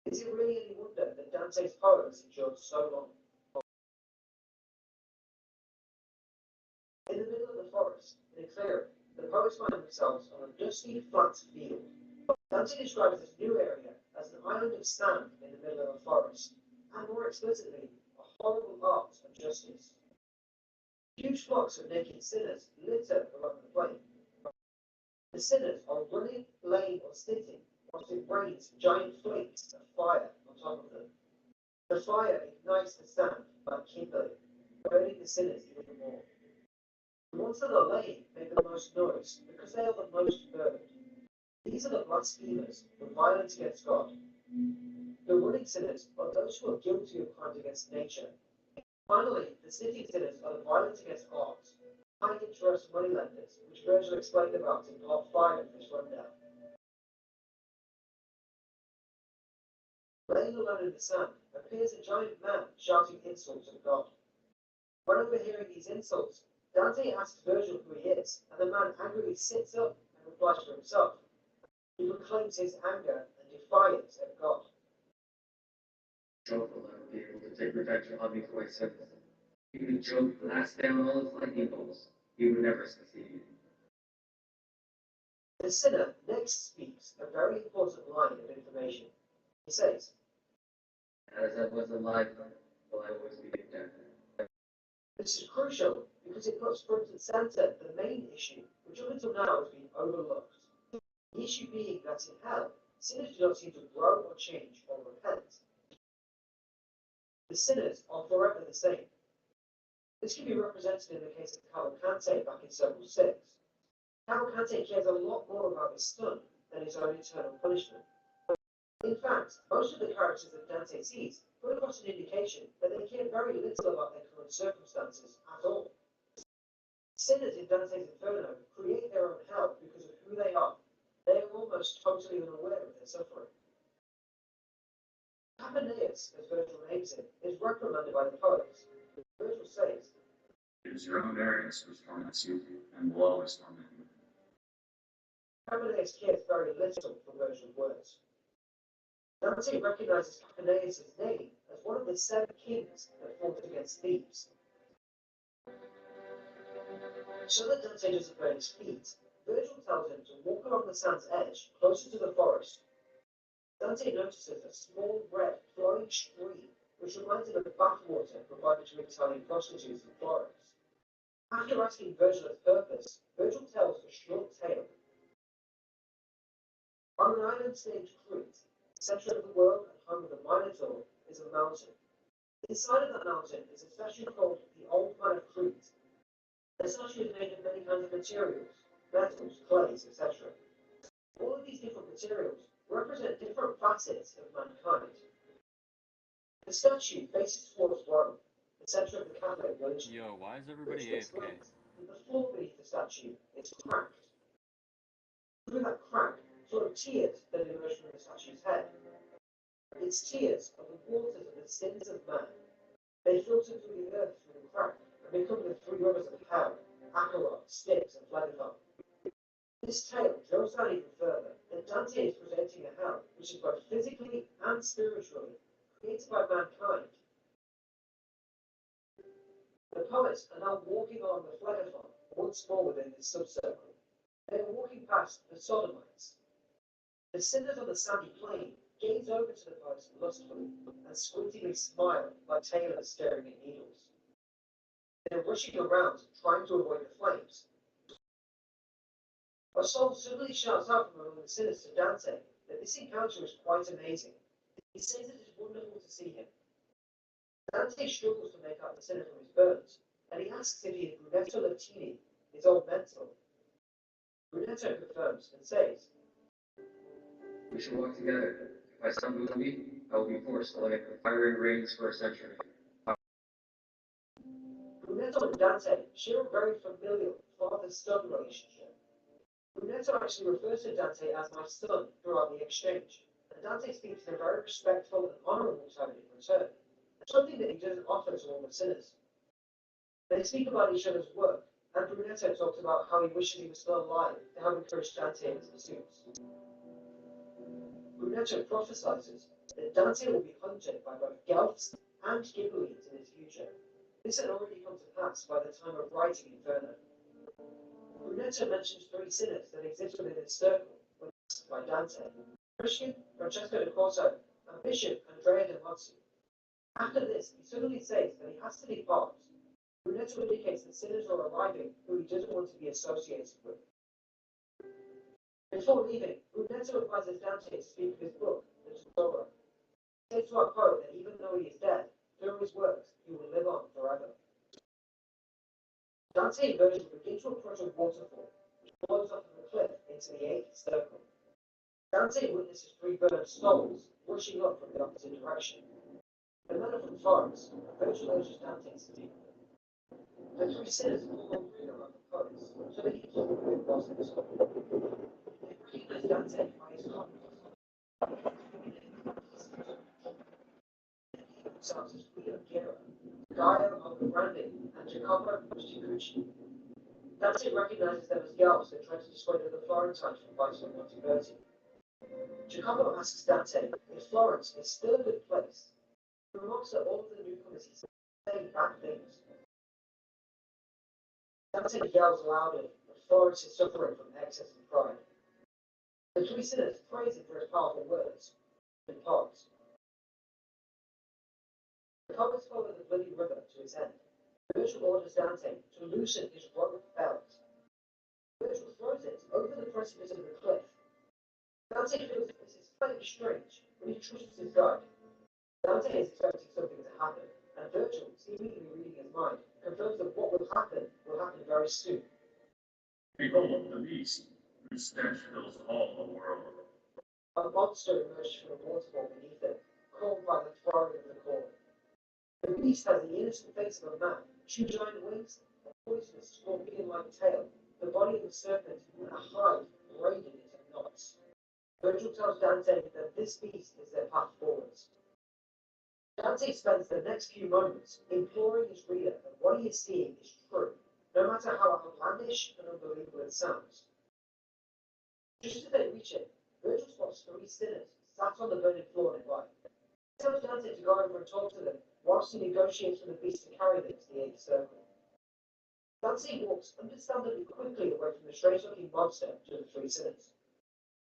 Is it really any wonder that Dante's poems endured so long? In the middle of the forest, in a clearing, the poets find themselves on a dusty, flat field. Dante describes this new area as an island of sand in the middle of a forest, and more explicitly, a horrible art of justice. Huge flocks of naked sinners litter around the plain. The sinners are running, laying, or sitting, whilst it rains giant flakes of fire on top of them. The fire ignites the sand like kindling, burning the sinners even more. The ones that are laying make the most noise because they are the most burned. These are the blasphemers, the violence against God. The running sinners are those who are guilty of crimes against nature. Finally, the sitting sinners are the violence against art, high interest moneylenders, which Virgil explained about in part 5 of this rundown. Laying alone in the sand appears a giant man shouting insults at God. When overhearing these insults, Dante asks Virgil who he is, and the man angrily sits up and replies for himself. He proclaims his anger and defiance at God.
Job will never be able to take revenge on me for his sins. Even Job blast down all his lightning bolts. He would never succeed.
The sinner next speaks a very important line of information. He says,
As I was alive, will I always be condemned.
This is crucial because it puts front and center the main issue, which up until now has been overlooked. The issue being that in hell, sinners do not seem to grow or change or repent. The sinners are forever the same. This can be represented in the case of Cavalcante back in Circle 6. Cavalcante cares a lot more about his son than his own eternal punishment. In fact, most of the characters that Dante sees put across an indication that they care very little about their current circumstances at all. Sinners in Dante's Inferno create their own hell because of who they are. They are almost totally unaware of their suffering. Aeneas, as Virgil names him, is reprimanded by the poets. Virgil says,
It is your own Darius who torments you, and will always torment you.
Aeneas cares very little for Virgil's words. Dante recognizes Aeneas' name as one of the 7 kings that fought against Thebes. So that Dante doesn't burn his feet, Virgil tells him to walk along the sand's edge, closer to the forest. Dante notices a small red, flowing stream, which reminds him of the bathwater provided to Italian prostitutes in Florence. After asking Virgil its purpose, Virgil tells a short tale. On an island named Crete, the center of the world and home of the Minotaur, is a mountain. Inside of that mountain is a statue called the Old Man of Crete. The statue is made of many kinds of materials, metals, clays, etc. All of these different materials represent different facets of mankind. The statue faces towards Rome, the center of the Catholic religion.
Yo, why is everybody AFK?
The floor beneath the statue is cracked. Through that crack, sort of tears that emerge from the statue's head. It's tears of the waters of the sins of man. They filter through the earth through the crack and become the 3 rivers of hell, Acheron, Styx, and Phlegethon. This tale drills down even further that Dante is presenting a hell which is both physically and spiritually created by mankind. The poets are now walking along the Phlegethon once more within this subcircle. They are walking past the Sodomites. The sinners on the sandy plain gaze over to the poets lustfully and squintingly smile like tailors staring at needles. They're rushing around trying to avoid the flames. A soul suddenly shouts out from among the sinners to Dante that this encounter is quite amazing. He says it is wonderful to see him. Dante struggles to make out the sinner from his burns, and he asks if he is Brunetto Latini, his old mentor. Brunetto confirms and says,
"We should walk together. If I stumble with me, I will be forced to like the firing rings for a century."
Brunetto and Dante share a very familial father-son relationship. Brunetto actually refers to Dante as my son throughout the exchange, and Dante speaks in a very respectful and honourable tone in return, something that he doesn't offer to all the sinners. They speak about each other's work, and Brunetto talks about how he wishes he was still alive to have encouraged Dante in his pursuits. Brunetto prophesies that Dante will be hunted by both Guelphs and Ghibellines in his future. This had already come to pass by the time of writing Inferno. Brunetto mentions 3 sinners that exist within his circle when asked by Dante: Christian, Francesco de Corso, and Bishop Andrea de Mozzi. After this, he suddenly says that he has to depart. Brunetto indicates that sinners are arriving who he doesn't want to be associated with. Before leaving, Brunetto advises Dante to speak of his book, The Tesoro. He says to our poet that even though he is dead, through his works, he will live on forever. Dante and Virgil begin to approach a waterfall, which flows off of the cliff into the 8th circle. Dante witnesses 3 burned souls rushing up from the opposite direction. The men are from Florence, and Virgil urges Dante to deal with them. The 3 sinners pull on freedom of the poets, so they can keep moving past himself. They recognize Dante by his confidence. Themselves as Guido Guerra, Gaio Alvagrande, and Jacopo Busticucci. Dante recognizes them as Guelphs that try to dissuade the Florentines from fighting on Monteverdi. Jacopo asks Dante if Florence is still a good place. He remarks that all of the newcomers he say bad things. Dante yells loudly that Florence is suffering from excess of pride. The 3 sinners praise him for his powerful words in parts. The poets follow the bloody river to its end. Virgil orders Dante to loosen his rope belt. Virgil throws it over the precipice of the cliff. Dante feels that this is slightly strange, but he trusts his guide. Dante is expecting something to happen, and Virgil, seemingly reading his mind, confirms that what will happen very soon.
Behold the beast, whose stench fills all the world.
A monster emerged from the waterfall beneath it, called by the throwing of the corn. The beast has the innocent face of a man, 2 giant wings, a poisonous scorpion-like tail, the body of a serpent, and a hide braided into knots. Virgil tells Dante that this beast is their path forwards. Dante spends the next few moments imploring his reader that what he is seeing is true, no matter how outlandish and unbelievable it sounds. Just as they reach it, Virgil spots 3 sinners sat on the burning floor nearby. He tells Dante to go over and talk to them whilst he negotiates with the beast to carry them to the 8th circle. Dante walks understandably quickly away from the strange-looking monster to the 3 sinners.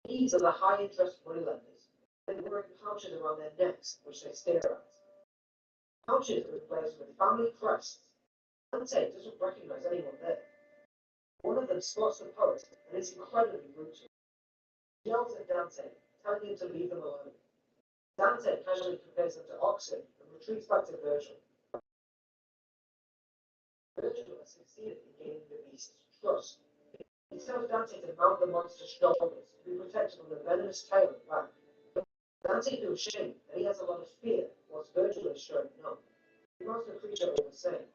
These are the high-interest moneylenders. They're wearing pouches around their necks, which they stare at. Pouches are replaced with family crests. Dante doesn't recognize anyone there. One of them spots the poet and is incredibly rude to him. He yells at Dante, telling him to leave them alone. Dante casually compares them to oxen and retreats back to Virgil. Virgil has succeeded in gaining the beast's trust. He tells Dante to mount the monster's shoulders to be protected from the venomous tail and back. Dante feels shame that he has a lot of fear whilst Virgil is showing none. He mounts the creature all the same.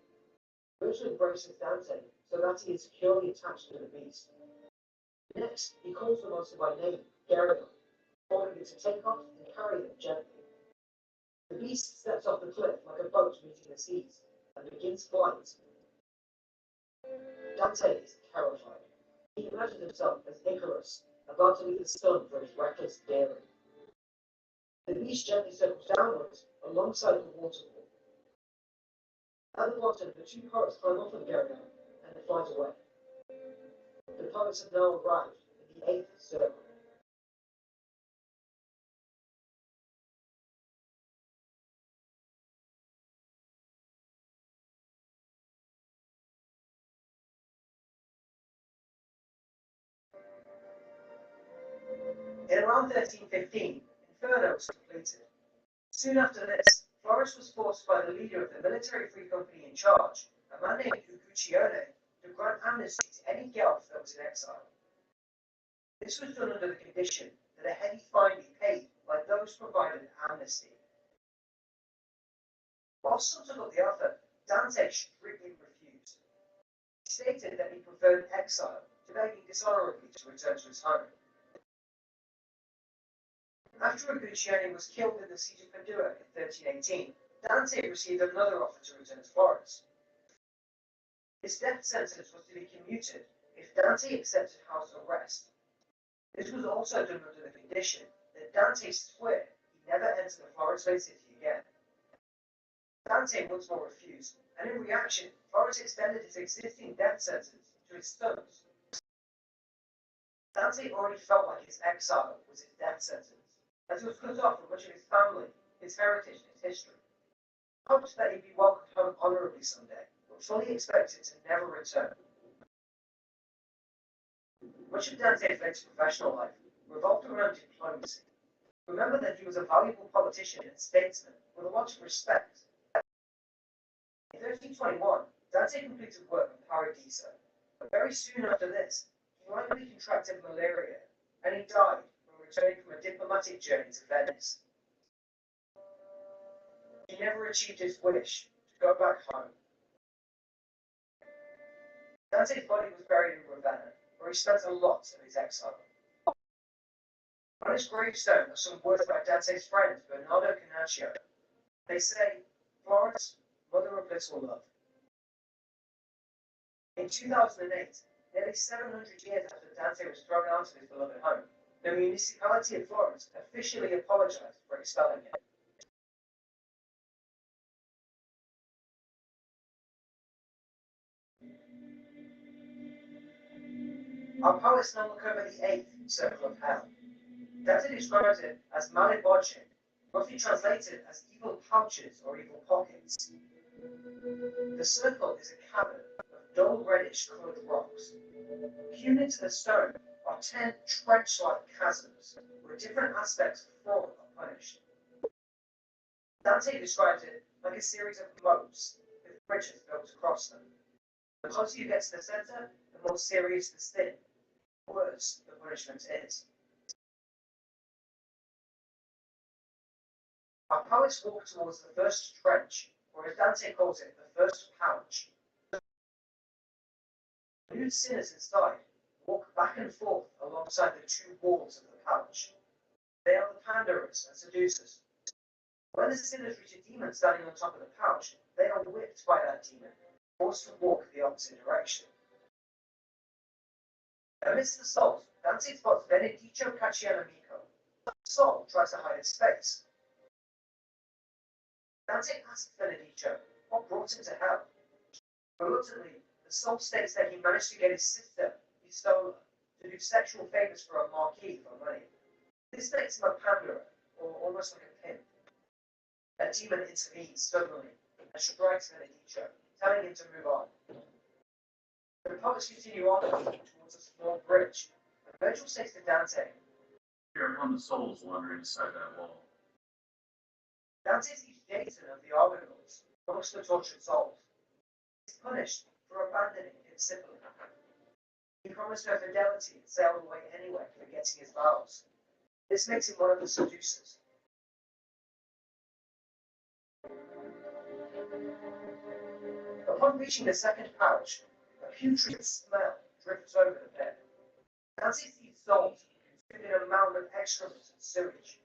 Virgil embraces Dante so that he is securely attached to the beast. Next, he calls the monster by name, Geryon, ordering it to take off and carry them gently. The beast steps off the cliff like a boat meeting the seas and begins flight. Dante is terrified. He imagines himself as Icarus, about to leave the sun for his reckless daring. The beast gently circles downwards alongside the waterfall. At the bottom, the 2 poets climb off of Geryon and it flies away. The poets have now arrived in the 8th circle. In around 1315, Inferno was completed. Soon after this, Florence was forced by the leader of the military free company in charge, a man named Uguccione, to grant amnesty to any Guelph that was in exile. This was done under the condition that a heavy fine be paid by those provided amnesty. While some took up the offer, Dante strictly refused. He stated that he preferred exile to begging dishonorably to return to his home. After Uguccione was killed in the siege of Padua in 1318, Dante received another offer to return to Florence. His death sentence was to be commuted if Dante accepted house arrest. This was also done under the condition that Dante swore he never entered the Florence city again. Dante once more refused, and in reaction, Florence extended his existing death sentence to his sons. Dante already felt like his exile was his death sentence, as he was cut off from much of his family, his heritage, and his history. He hoped that he'd be welcomed home honorably someday, but fully expected to never return. Much of Dante's later professional life revolved around diplomacy. Remember that he was a valuable politician and statesman with a lot of respect. In 1321, Dante completed work on Paradiso, but very soon after this, he likely contracted malaria, and he died when returning from a diplomatic journey to Venice. He never achieved his wish to go back home. Dante's body was buried in Ravenna, where he spent a lot of his exile. On his gravestone are some words by Dante's friend Bernardo Canaccio. They say, "Florence, mother of little love." In 2008, nearly 700 years after Dante was thrown out of his beloved home, the municipality of Florence officially apologized for expelling him. Our poets now look over the 8th circle of hell. Dante describes it as malevoce, roughly translated as evil pouches or evil pockets. The circle is a cavern of dull reddish coloured rocks. Hewn into the stone are 10 trench-like chasms where different aspects of fraud are punished. Dante describes it like a series of moats with bridges built across them. The closer you get to the centre, the more serious the sin, the worse the punishment is. Our poets walk towards the first trench, or as Dante calls it, the first pouch. Nude sinners inside walk back and forth alongside the two walls of the pouch. They are the panderers and seducers. When the sinners reach a demon standing on top of the pouch, they are whipped by that demon, forced to walk the opposite direction. Amidst the salt, Dante spots Benedicto Caccianamico. Saul tries to hide his face. Dante asks Benedicto what brought him to hell. Reluctantly, the soul states that he managed to get his sister, Pistola, to do sexual favors for a marquis for money. This makes him a panderer, or almost like a pimp. A demon intervenes suddenly and strikes Benedicto, telling him to move on. The poets continue on towards a small bridge, and Virgil says to Dante,
"Here come the souls wandering inside that wall."
Dante sees Jason of the Argonauts amongst the tortured souls. He's punished for abandoning Hypsipyle. He promised her fidelity and sailed away anyway, forgetting his vows. This makes him one of the seducers. Upon reaching the second pouch, a putrid smell drifts over the bed. Dante sees souls consumed in a mound of excrement and sewage.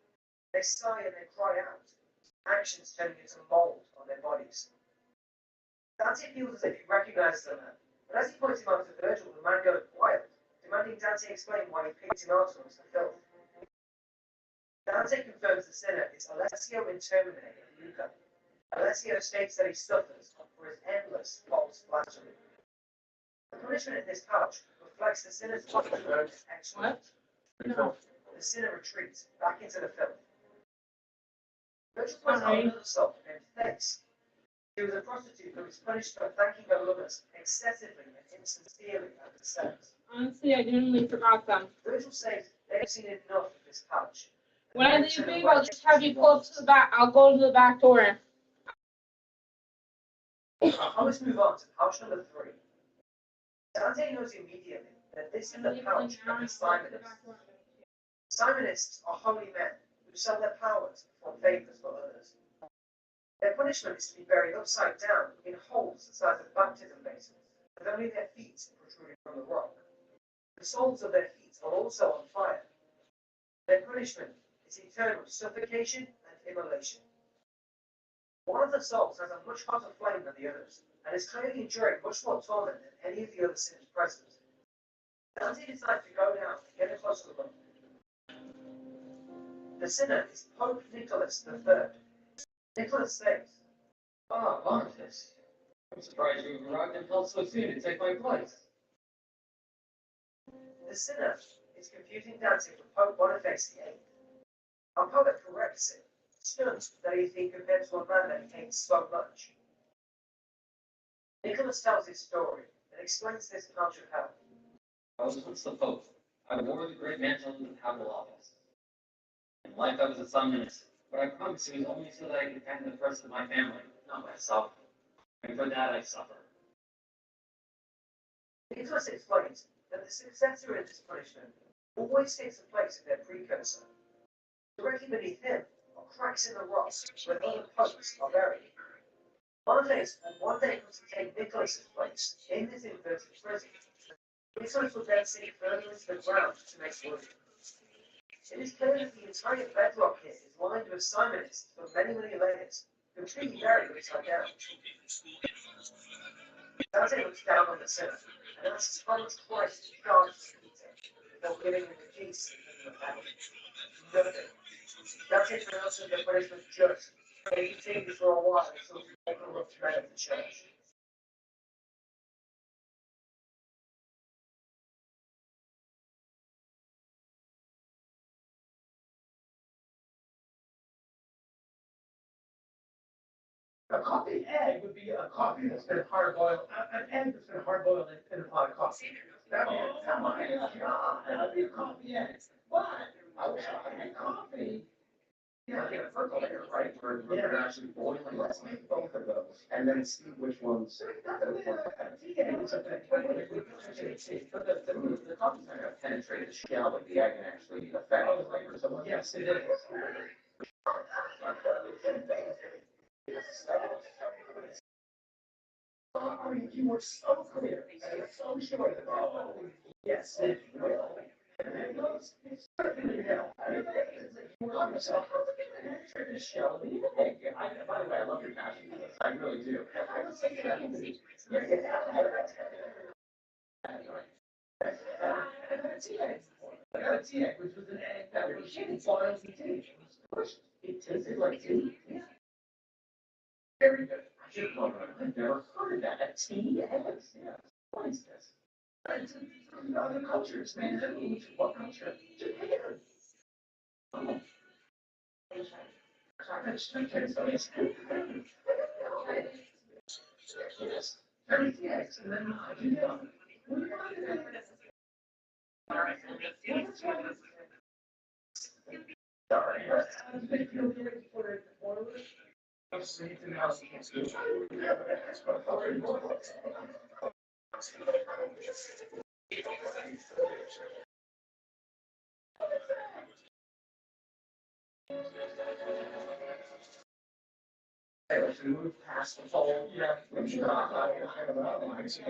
They sigh and they cry out, actions turning into mold on their bodies. Dante feels as if he recognizes the man, but as he points him out to Virgil, the man goes wild, demanding Dante explain why he picked him out amongst the filth. Dante confirms the sinner is Alessio Intermine of Lucca. Alessio states that he suffers for his endless false flattery. The punishment in this pouch reflects the sinner's excellent. The sinner retreats back into the filth. Virgil points out another soul named Thais. She was a prostitute who was punished for thanking her lovers excessively and insincerely after sex.
Honestly, I genuinely forgot them.
Virgil says They've seen enough of this pouch.
When I leave, babe, I'll just have you pull up to the back. I'll go to the back door.
Let's move on to pouch number 3. Dante knows immediately that this is the pouch of the Simonists. Simonists are holy men who sell their powers for favors for others. Their punishment is to be buried upside down in holes the size of baptism basins, with only their feet protruding from the rock. The soles of their feet are also on fire. Their punishment is eternal suffocation and immolation. One of the souls has a much hotter flame than the others, and is clearly enduring much more torment than any of the other sinners present. Dante decides to go down and get a closer look. The sinner is Pope Nicholas III. Nicholas says,
Ah, Boniface. I'm surprised you arrived in hell so soon to take my place.
The sinner is confusing Dante with Pope Boniface VIII. Our poet corrects him, stunned that he is being compared to a man that he hates so much. Nicholas tells his story and explains this pouch of hell.
I was once the Pope. I wore the great mantle of the papal office. In life I was a Simonist, but I promise it was only so that I could tend the first of my family, not myself. And for that I suffer.
Nicholas explains that the successor in this punishment always takes the place of their precursor. Directly beneath him are cracks in the rocks where other popes are buried. Boniface will one day come to take Nicholas's place in this inverted prison. Nicholas will then sink further into the ground to make room. It is clear that the entire bedrock here is lined with Simonists for many, many layers, completely buried upside down. Dante looks down on the sinner and asks how much Christ charges Peter before giving him the peace and the family. Nothing. Dante pronounces the punishment just, and he continues for a while until he makes a rough tread of the church.
A coffee egg would be a coffee that's been hard boiled, an egg that's been hard boiled in a pot of coffee. That'd be, oh my God, that'd be a coffee egg. But I wish I had coffee. Yeah, get a percolator, right? Where you're actually boiling. Let's make both of those, and then see which ones. The coffee's not going to penetrate the shell of the egg and actually affect the flavor. So yes, it is. You were so clear, and you're so sure that, oh, yes, it will. And then goes, it's certainly will. You call yourself, how the penetrate the shell of the egg? By the way, I love your passion for this. I really do. I would say that I got a tea egg. I got a tea egg, which was an egg that was boiled in tea. It was squished. It tasted like tea. Very good. I've never heard of that. A tea eggs? Yeah. What is this? It's in other cultures, man. What culture? Japan. Oh. Yes. Everything eggs. And then sorry. To move past the whole, yeah, I'm sure I don't know. I see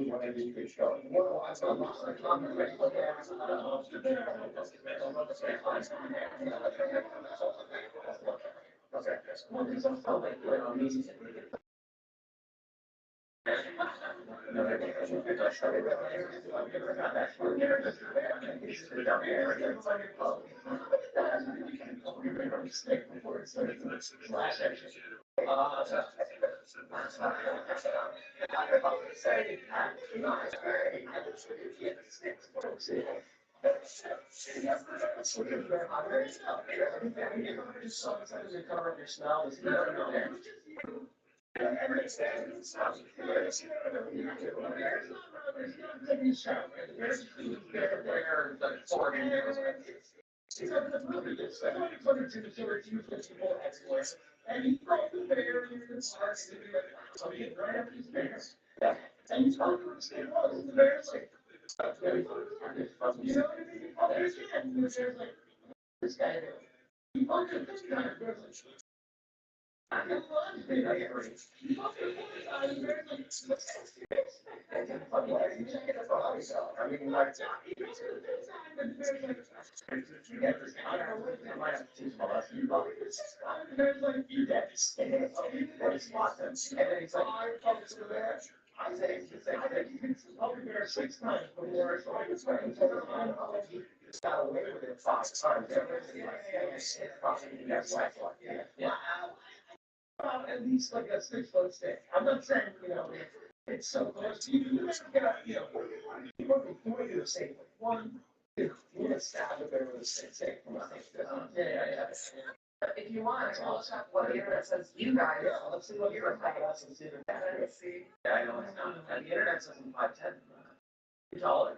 what I did good show. Well, I thought I And he brought the bear and starts to do it. So he grabbed his bear. And he's going to say, "Oh, the bear's like, you know what I mean? The bear's like, this guy there. He fucking this guy there. I can run, he fucking the bear's like, I mean, like, there's like, you get and then he's like, I think you can help me there 6 times before it's like, it's right. He just got away with it 5 times. Yeah. At least like a 6-foot stick. I'm not saying, it's so close. You just get, you want to do the same way. 1, 2, you want to stab a bear with a stick. Yeah. If you want, I'll look up what the internet says. You guys, let's see what you're talking about. Let's see. Yeah, I know it's not. The internet says I'm 5'10". You're taller.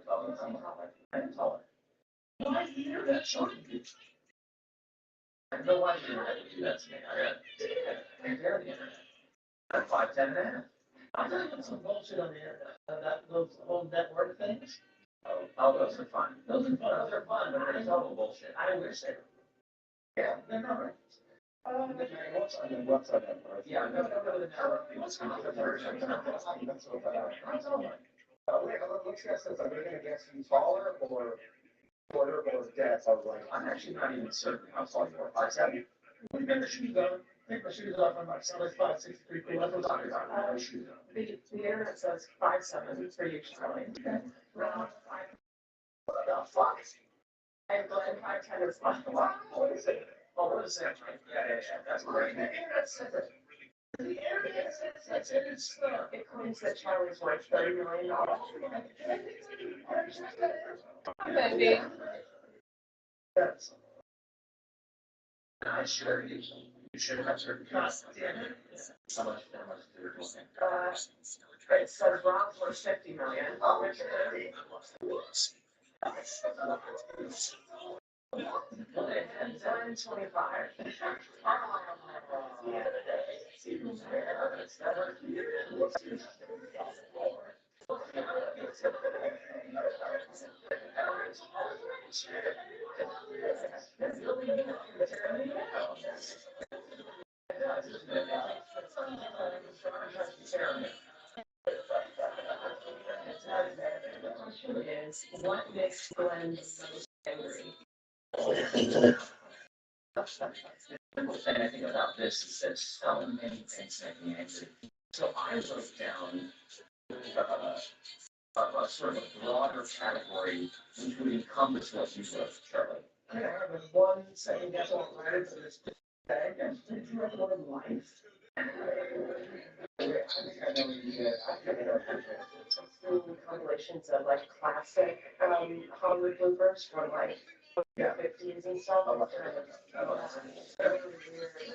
I'm taller. Why is the internet showing you? I don't know why the internet would do that to me. I compare the internet. I'm 5'10". I'm talking about some bullshit on the internet. Those old network things. Oh, those are fun. Those are fun, but they're total bullshit. I wish they were. Yeah, they're not right. What's on the website? Yeah, I'm going to go to the network. What's going on the version? What's are they going to guess you taller or shorter or deaf? I was like, I'm actually not even certain how tall you are. 5'7". When you get the shoes on, take my shoes off. I'm like 5'6", 3 That's what I'm talking about. Shoes on. The internet says 5'7" for you, Charlie. Okay. What the fuck? I'm glad 5'10" is fine. What is it? Oh, what is that? Yeah, that's great. The internet says it. The internet says it. It claims that Charlie's worth $30 million. Maybe. Yes. I sure you should have certain costs. How much it says Rob's worth $50 million. Oh, it's 25. Is what makes Glenn most angry? The thing about this is that so many things make me angry. So I wrote down a sort of broader category which would encompass what you wrote, Charlie. I have one second guess on writer for this day. Did you ever learn life? I think I know what you did. Through compilations of like classic Hollywood bloopers from like the 50s and stuff.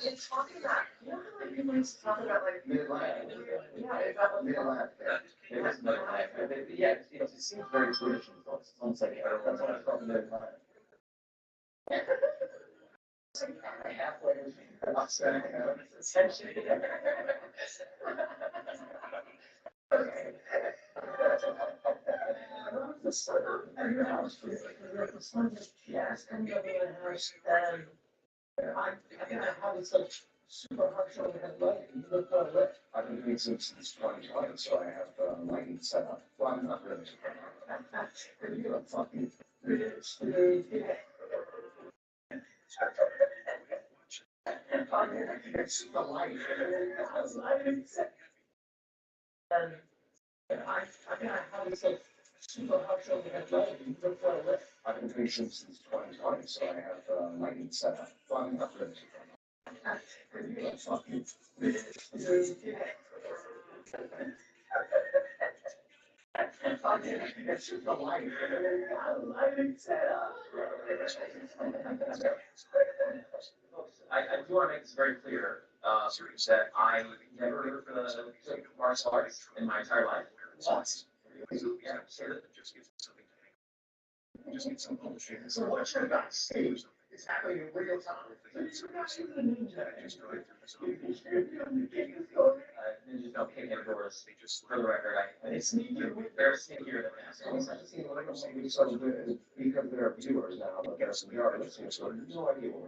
It's talking about, you know how like people used to talk about like midlife? Yeah, is that what midlife? It was midlife. Yeah, it seems very British. It's like, that's what I call midlife. Halfway essentially. Okay. The sun of your house, the sun is just coming up in the house, and I think I have this like super harsh on the light. You look lit. I've been doing this since 2020, so I have lighting set up. Well, I'm not really. You're a fucking bitch, dude. It's the light. And I think I have this like super harsh on the light. You look lit. I've been doing this since 2020, so I have lighting set up. Well, I'm not really. You're a fucking bitch, dude. It's the light. Lighting set up. I do want to make this very clear that I never took martial arts in my entire life. Once. Yeah, So what you're about to see is happening in real time.
Ninjas don't kick in doors. For the record, it's sneakier. They're sneakier than assholes.
Because they're viewers now, but there's some yard listeners, so no idea what we're